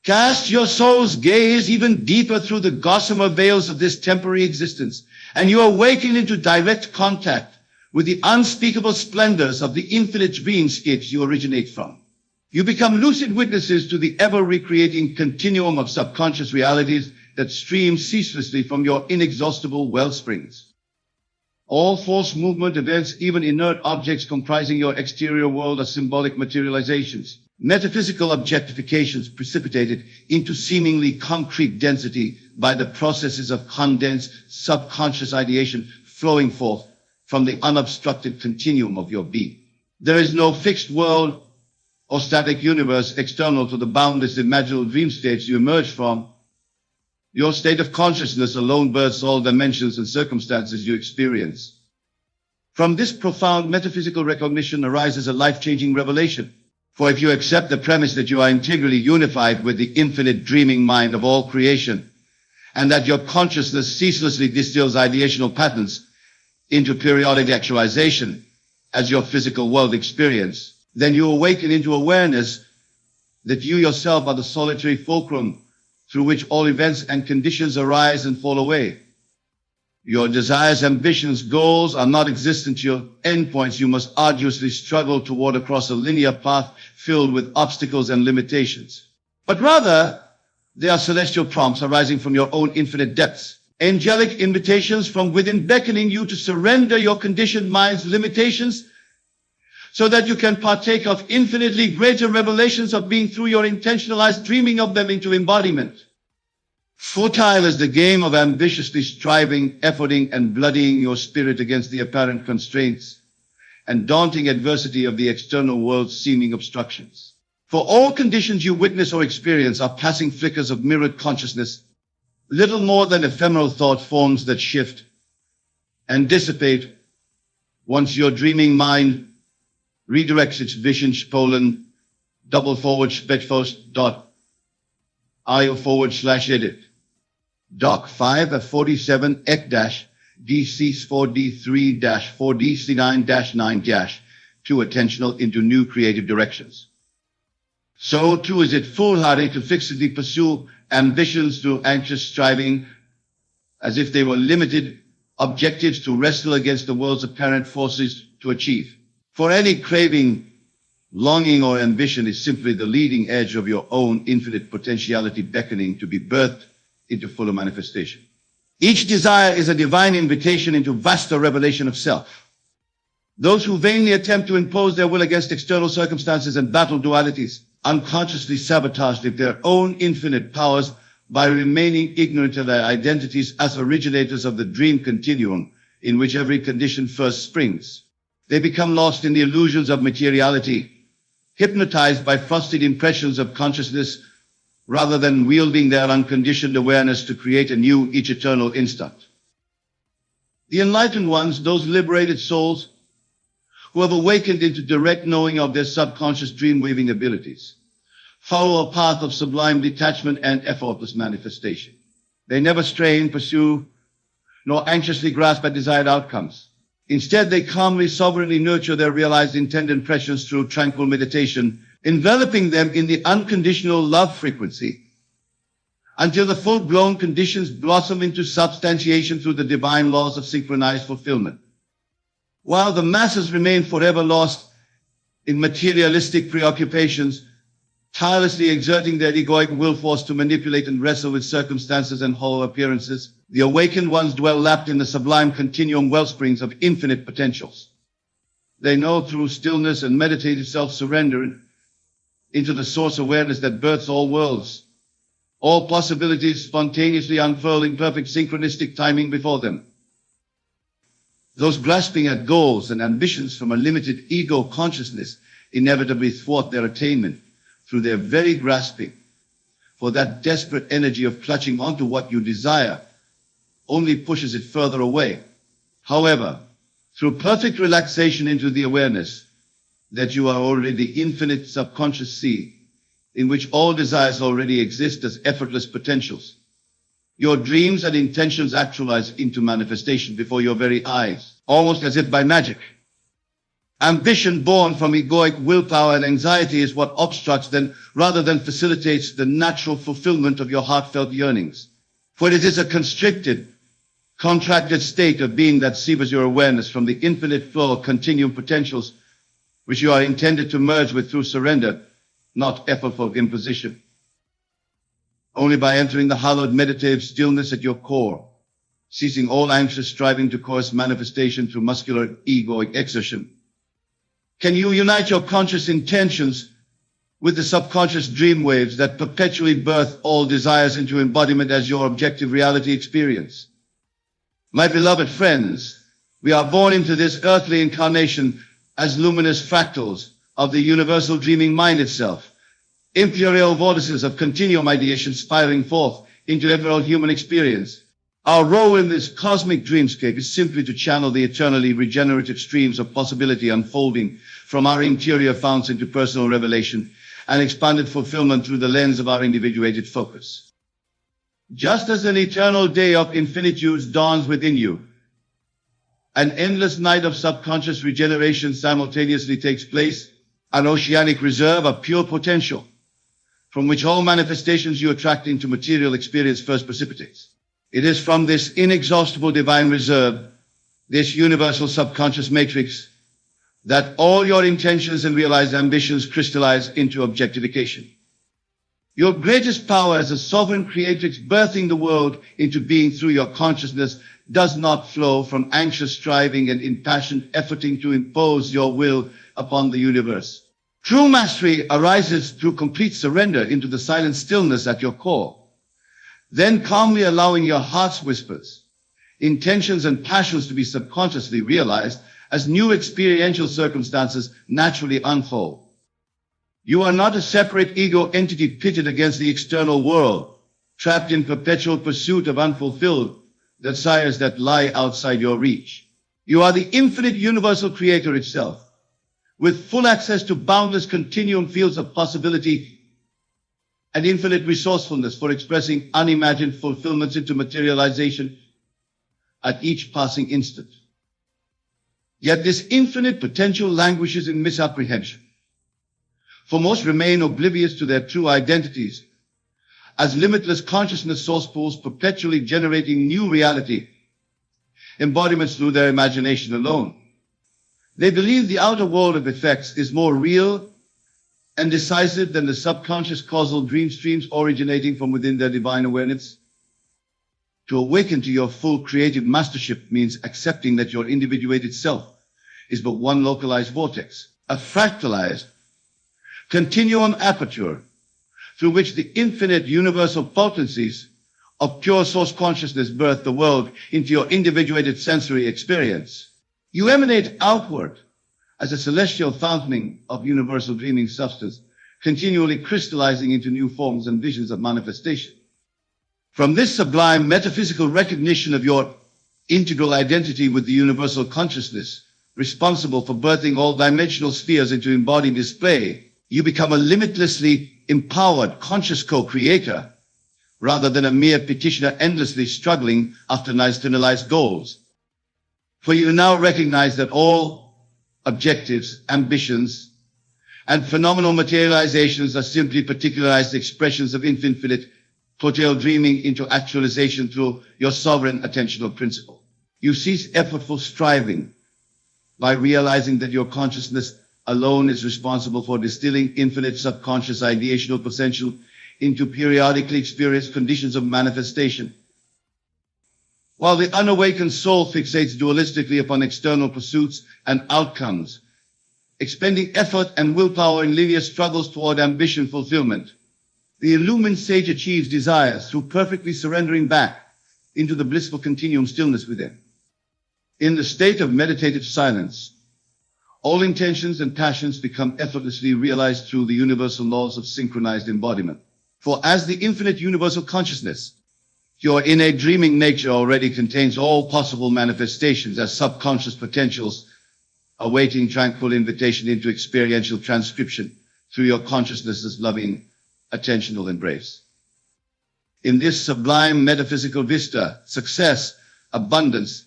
Cast your soul's gaze even deeper through the gossamer veils of this temporary existence, and you awaken into direct contact with the unspeakable splendors of the infinite dreamscapes you originate from. You become lucid witnesses to the ever-recreating continuum of subconscious realities that stream ceaselessly from your inexhaustible wellsprings. All force movement events, even inert objects comprising your exterior world, are symbolic materializations, metaphysical objectifications precipitated into seemingly concrete density by the processes of condensed subconscious ideation flowing forth from the unobstructed continuum of your being. There is no fixed world or static universe external to the boundless imaginal dream states you emerge from. Your state of consciousness alone births all dimensions and circumstances you experience. From this profound metaphysical recognition arises a life-changing revelation. For if you accept the premise that you are integrally unified with the infinite dreaming mind of all creation, and that your consciousness ceaselessly distills ideational patterns into periodic actualization as your physical world experience, then you awaken into awareness that you yourself are the solitary fulcrum through which all events and conditions arise and fall away. Your desires, ambitions, goals are not existent. Your endpoints you must arduously struggle toward across a linear path filled with obstacles and limitations. But rather, they are celestial prompts arising from your own infinite depths, angelic invitations from within beckoning you to surrender your conditioned mind's limitations so that you can partake of infinitely greater revelations of being through your intentionalized dreaming of them into embodiment. Futile is the game of ambitiously striving, efforting, and bloodying your spirit against the apparent constraints and daunting adversity of the external world's seeming obstructions. For all conditions you witness or experience are passing flickers of mirrored consciousness, little more than ephemeral thought forms that shift and dissipate once your dreaming mind redirects its vision //edit Doc 5 F47 DC4D3-4DC9-9- to attentional into new creative directions. So too is it foolhardy to fixedly pursue ambitions through anxious striving as if they were limited objectives to wrestle against the world's apparent forces to achieve. For any craving, longing, or ambition is simply the leading edge of your own infinite potentiality beckoning to be birthed into fuller manifestation. Each desire is a divine invitation into vaster revelation of self. Those who vainly attempt to impose their will against external circumstances and battle dualities unconsciously sabotage their own infinite powers by remaining ignorant of their identities as originators of the dream continuum in which every condition first springs. They become lost in the illusions of materiality, hypnotized by frosted impressions of consciousness, rather than wielding their unconditioned awareness to create a new, each eternal instant. The enlightened ones, those liberated souls who have awakened into direct knowing of their subconscious dream-weaving abilities, follow a path of sublime detachment and effortless manifestation. They never strain, pursue, nor anxiously grasp at desired outcomes. Instead, they calmly, sovereignly nurture their realized intent impressions through tranquil meditation, enveloping them in the unconditional love frequency, until the full-blown conditions blossom into substantiation through the divine laws of synchronized fulfillment. While the masses remain forever lost in materialistic preoccupations, tirelessly exerting their egoic will force to manipulate and wrestle with circumstances and hollow appearances, the awakened ones dwell lapped in the sublime continuum wellsprings of infinite potentials. They know through stillness and meditative self-surrender into the source awareness that births all worlds, all possibilities spontaneously unfurl in perfect synchronistic timing before them. Those grasping at goals and ambitions from a limited ego consciousness inevitably thwart their attainment through their very grasping, for that desperate energy of clutching onto what you desire only pushes it further away. However, through perfect relaxation into the awareness that you are already the infinite subconscious sea, in which all desires already exist as effortless potentials, your dreams and intentions actualize into manifestation before your very eyes, almost as if by magic. Ambition born from egoic willpower and anxiety is what obstructs then, rather than facilitates the natural fulfillment of your heartfelt yearnings. For it is a constricted, contracted state of being that severs your awareness from the infinite flow of continuum potentials which you are intended to merge with through surrender, not effortful imposition. Only by entering the hallowed meditative stillness at your core, ceasing all anxious striving to cause manifestation through muscular egoic exertion, can you unite your conscious intentions with the subconscious dream waves that perpetually birth all desires into embodiment as your objective reality experience. My beloved friends, we are born into this earthly incarnation as luminous fractals of the universal dreaming mind itself, imperial vortices of continuum ideation spiraling forth into every human experience. Our role in this cosmic dreamscape is simply to channel the eternally regenerative streams of possibility unfolding from our interior founts into personal revelation and expanded fulfillment through the lens of our individuated focus. Just as an eternal day of infinitude dawns within you, an endless night of subconscious regeneration simultaneously takes place, an oceanic reserve of pure potential, from which all manifestations you attract into material experience first precipitates. It is from this inexhaustible divine reserve, this universal subconscious matrix, that all your intentions and realized ambitions crystallize into objectification. Your greatest power as a sovereign creatrix birthing the world into being through your consciousness does not flow from anxious striving and impassioned efforting to impose your will upon the universe. True mastery arises through complete surrender into the silent stillness at your core, then calmly allowing your heart's whispers, intentions and passions to be subconsciously realized as new experiential circumstances naturally unfold. You are not a separate ego entity pitted against the external world, trapped in perpetual pursuit of unfulfilled desires that lie outside your reach. You are the infinite universal creator itself, with full access to boundless continuum fields of possibility and infinite resourcefulness for expressing unimagined fulfillments into materialization at each passing instant. Yet this infinite potential languishes in misapprehension, for most remain oblivious to their true identities, as limitless consciousness source pools perpetually generating new reality, embodiments through their imagination alone. They believe the outer world of effects is more real and decisive than the subconscious causal dream streams originating from within their divine awareness. To awaken to your full creative mastership means accepting that your individuated self is but one localized vortex, a fractalized continuum aperture through which the infinite universal potencies of pure source consciousness birth the world into your individuated sensory experience. You emanate outward as a celestial fountaining of universal dreaming substance, continually crystallizing into new forms and visions of manifestation. From this sublime metaphysical recognition of your integral identity with the universal consciousness, responsible for birthing all dimensional spheres into embodied display, you become a limitlessly empowered conscious co-creator, rather than a mere petitioner endlessly struggling after externalized goals. For you now recognize that all objectives, ambitions, and phenomenal materializations are simply particularized expressions of infinite potential dreaming into actualization through your sovereign attentional principle. You cease effortful striving by realizing that your consciousness alone is responsible for distilling infinite subconscious ideational potential into periodically experienced conditions of manifestation. While the unawakened soul fixates dualistically upon external pursuits and outcomes, expending effort and willpower in linear struggles toward ambition fulfillment, the illumined sage achieves desires through perfectly surrendering back into the blissful continuum stillness within. In the state of meditative silence, all intentions and passions become effortlessly realized through the universal laws of synchronized embodiment. For as the infinite universal consciousness, your innate dreaming nature already contains all possible manifestations as subconscious potentials, awaiting tranquil invitation into experiential transcription through your consciousness's loving, attentional embrace. In this sublime metaphysical vista, success, abundance,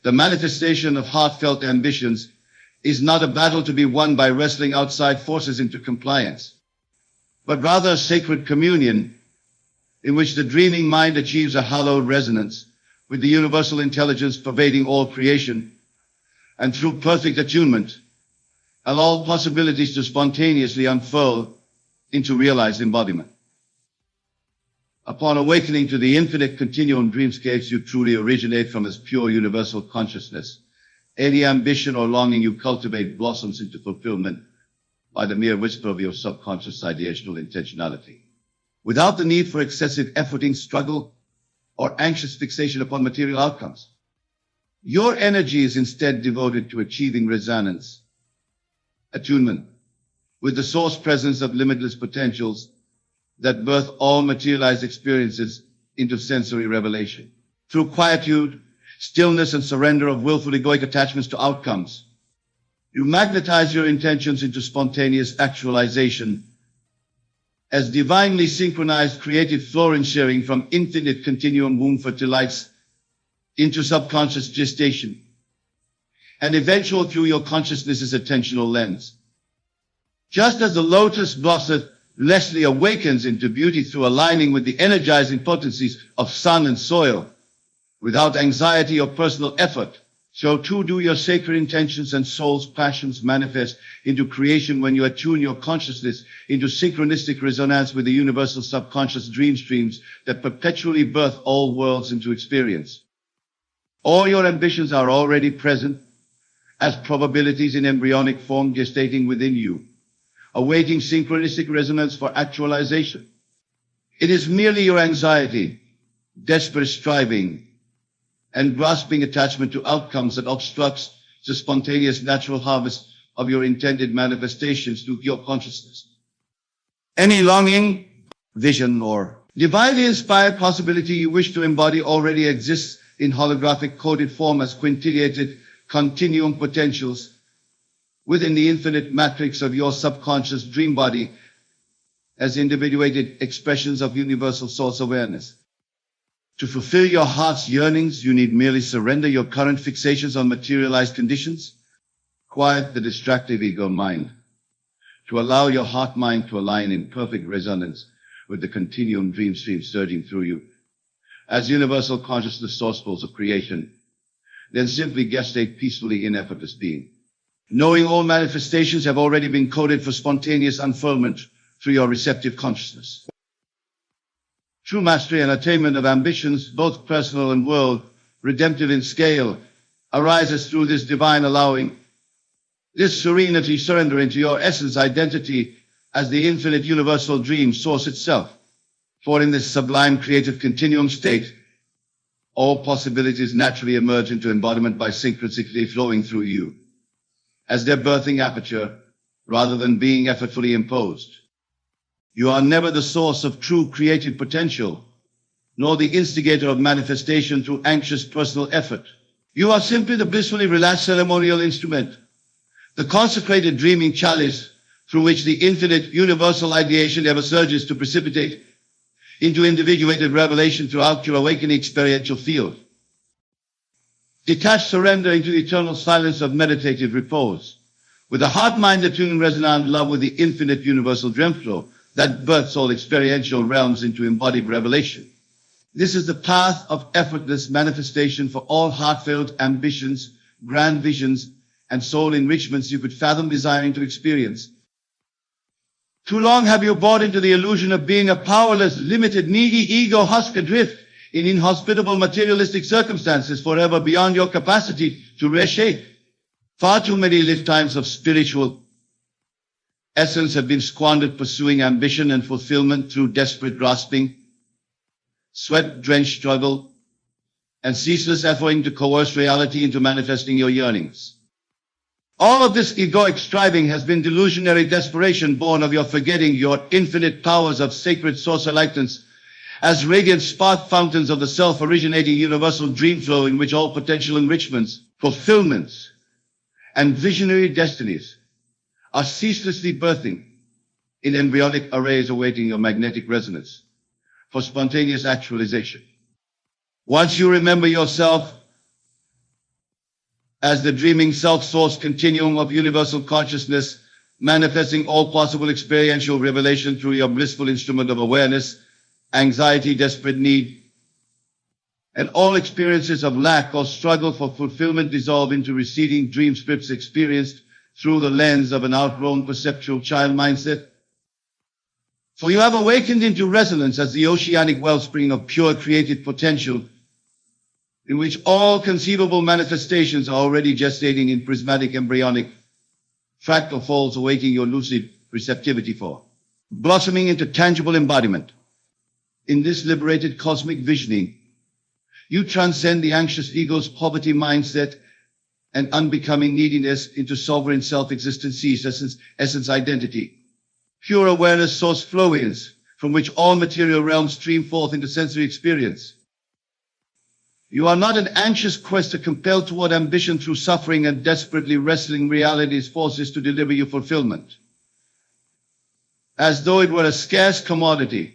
the manifestation of heartfelt ambitions is not a battle to be won by wrestling outside forces into compliance, but rather a sacred communion in which the dreaming mind achieves a hallowed resonance with the universal intelligence pervading all creation, and through perfect attunement, allow possibilities to spontaneously unfurl into realized embodiment. Upon awakening to the infinite continuum dreamscapes you truly originate from as pure universal consciousness, any ambition or longing you cultivate blossoms into fulfillment by the mere whisper of your subconscious ideational intentionality. Without the need for excessive efforting, struggle, or anxious fixation upon material outcomes. Your energy is instead devoted to achieving resonance, attunement, with the source presence of limitless potentials that birth all materialized experiences into sensory revelation. Through quietude, stillness, and surrender of willful egoic attachments to outcomes, you magnetize your intentions into spontaneous actualization as divinely synchronized creative flowering sharing from infinite continuum womb fertilites into subconscious gestation and eventual through your consciousness's attentional lens. Just as the lotus blossom lessly awakens into beauty through aligning with the energizing potencies of sun and soil without anxiety or personal effort, so too do your sacred intentions and soul's passions manifest into creation when you attune your consciousness into synchronistic resonance with the universal subconscious dream streams that perpetually birth all worlds into experience. All your ambitions are already present as probabilities in embryonic form gestating within you, awaiting synchronistic resonance for actualization. It is merely your anxiety, desperate striving, and grasping attachment to outcomes that obstructs the spontaneous natural harvest of your intended manifestations through your consciousness. Any longing, vision, or divinely inspired possibility you wish to embody already exists in holographic coded form as quintillated continuum potentials within the infinite matrix of your subconscious dream body as individuated expressions of universal source awareness. To fulfill your heart's yearnings, you need merely surrender your current fixations on materialized conditions, quiet the distractive ego mind, to allow your heart mind to align in perfect resonance with the continuum dream stream surging through you as universal consciousness source pools of creation, then simply gestate peacefully in effortless being. Knowing all manifestations have already been coded for spontaneous unfurlment through your receptive consciousness. True mastery and attainment of ambitions, both personal and world, redemptive in scale, arises through this divine allowing, this serenity surrender into your essence identity as the infinite universal dream source itself. For in this sublime creative continuum state, all possibilities naturally emerge into embodiment by synchronicity flowing through you, as their birthing aperture, rather than being effortfully imposed. You are never the source of true creative potential, nor the instigator of manifestation through anxious personal effort. You are simply the blissfully relaxed ceremonial instrument, the consecrated dreaming chalice through which the infinite universal ideation ever surges to precipitate into individuated revelation throughout your awakening experiential field. Detached surrender into the eternal silence of meditative repose, with a heart-mind attuned resonant love with the infinite universal dream flow that births all experiential realms into embodied revelation. This is the path of effortless manifestation for all heartfelt ambitions, grand visions, and soul enrichments you could fathom desiring to experience. Too long have you bought into the illusion of being a powerless, limited, needy ego husk adrift in inhospitable materialistic circumstances forever beyond your capacity to reshape. Far too many lifetimes of spiritual essence have been squandered pursuing ambition and fulfillment through desperate grasping, sweat-drenched struggle, and ceaseless effort to coerce reality into manifesting your yearnings. All of this egoic striving has been delusionary desperation born of your forgetting your infinite powers of sacred source enlightenance as radiant spark fountains of the self-originating universal dream flow in which all potential enrichments, fulfillments, and visionary destinies are ceaselessly birthing in embryonic arrays awaiting your magnetic resonance for spontaneous actualization. Once you remember yourself as the dreaming self-source continuum of universal consciousness, manifesting all possible experiential revelation through your blissful instrument of awareness, anxiety, desperate need, and all experiences of lack or struggle for fulfillment dissolve into receding dream strips experienced through the lens of an outgrown perceptual child mindset. For you have awakened into resonance as the oceanic wellspring of pure creative potential in which all conceivable manifestations are already gestating in prismatic embryonic fractal folds awaiting your lucid receptivity for, blossoming into tangible embodiment. In this liberated cosmic visioning, you transcend the anxious ego's poverty mindset and unbecoming neediness into sovereign self-existence, essence identity. Pure awareness source flow-ins from which all material realms stream forth into sensory experience. You are not an anxious quester compelled toward ambition through suffering and desperately wrestling reality's forces to deliver you fulfillment, as though it were a scarce commodity.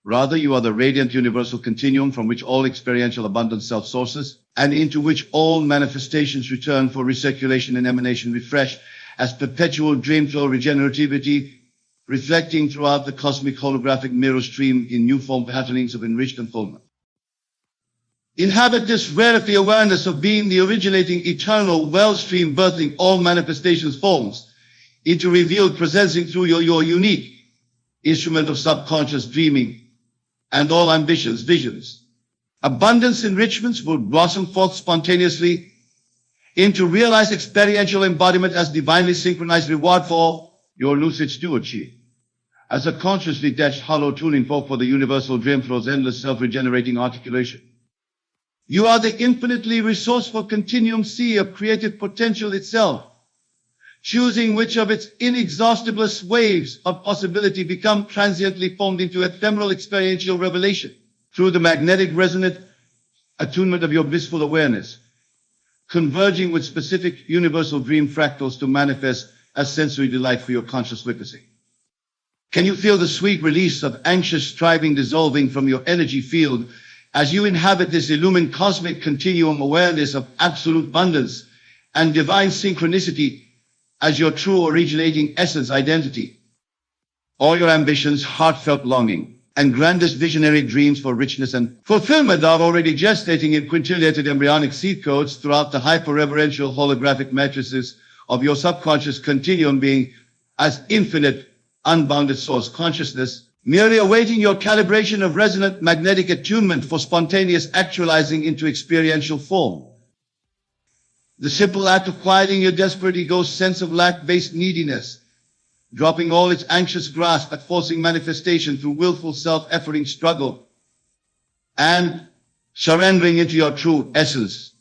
Rather, you are the radiant universal continuum from which all experiential abundance self-sources and into which all manifestations return for recirculation and emanation refresh as perpetual dream flow regenerativity, reflecting throughout the cosmic holographic mirror stream in new form patternings of enriched unfoldment. Inhabit this rarity awareness of being the originating eternal wellstream birthing all manifestations forms into revealed presencing through your unique instrument of subconscious dreaming and all ambitions, visions. Abundance enrichments will blossom forth spontaneously into realized experiential embodiment as divinely synchronized reward for your lucid stewardship, as a consciously detached hollow tuning fork for the universal dream flow's endless self-regenerating articulation. You are the infinitely resourceful continuum sea of creative potential itself, choosing which of its inexhaustiblest waves of possibility become transiently formed into ephemeral experiential revelation through the magnetic resonant attunement of your blissful awareness, converging with specific universal dream fractals to manifest as sensory delight for your conscious witnessing. Can you feel the sweet release of anxious striving dissolving from your energy field as you inhabit this illumined cosmic continuum awareness of absolute abundance and divine synchronicity as your true originating essence identity? All your ambitions, heartfelt longing, and grandest visionary dreams for richness and fulfillment are already gestating in quintillated embryonic seed codes throughout the hyper-reverential holographic matrices of your subconscious continuum being as infinite, unbounded source consciousness, merely awaiting your calibration of resonant magnetic attunement for spontaneous actualizing into experiential form. The simple act of quieting your desperate ego's sense of lack-based neediness, dropping all its anxious grasp at forcing manifestation through willful self-efforting struggle, and surrendering into your true essence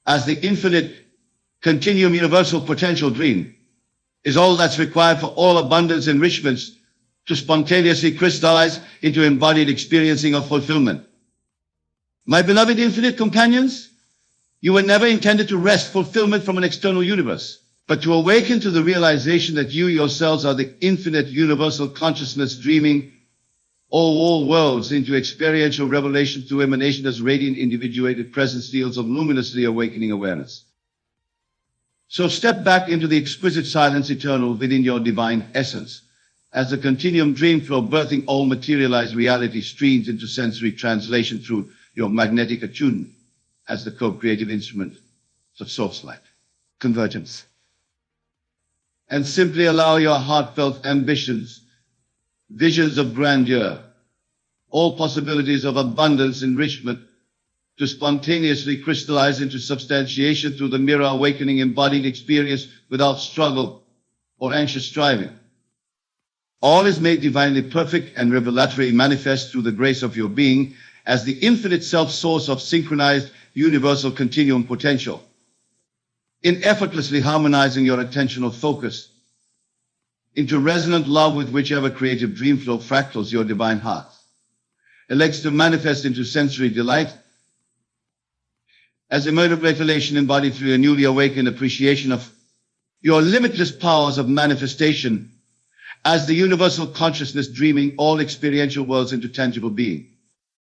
as the infinite continuum universal potential dream, is all that's required for all abundance enrichments to spontaneously crystallize into embodied experiencing of fulfillment. My beloved infinite companions, you were never intended to wrest fulfillment from an external universe, but to awaken to the realization that you yourselves are the infinite universal consciousness dreaming all worlds into experiential revelation through emanation as radiant individuated presence fields of luminously awakening awareness. So step back into the exquisite silence eternal within your divine essence, as the continuum dream flow birthing all materialized reality streams into sensory translation through your magnetic attunement as the co-creative instrument of source light. Convergence. And simply allow your heartfelt ambitions, visions of grandeur, all possibilities of abundance, enrichment, to spontaneously crystallize into substantiation through the mirror awakening embodied experience without struggle or anxious striving. All is made divinely perfect and revelatory manifest through the grace of your being as the infinite self-source of synchronized universal continuum potential. In effortlessly harmonizing your attentional focus into resonant love with whichever creative dream flow fractals your divine heart, elects to manifest into sensory delight as emotive revelation embodied through a newly awakened appreciation of your limitless powers of manifestation as the universal consciousness dreaming all experiential worlds into tangible being.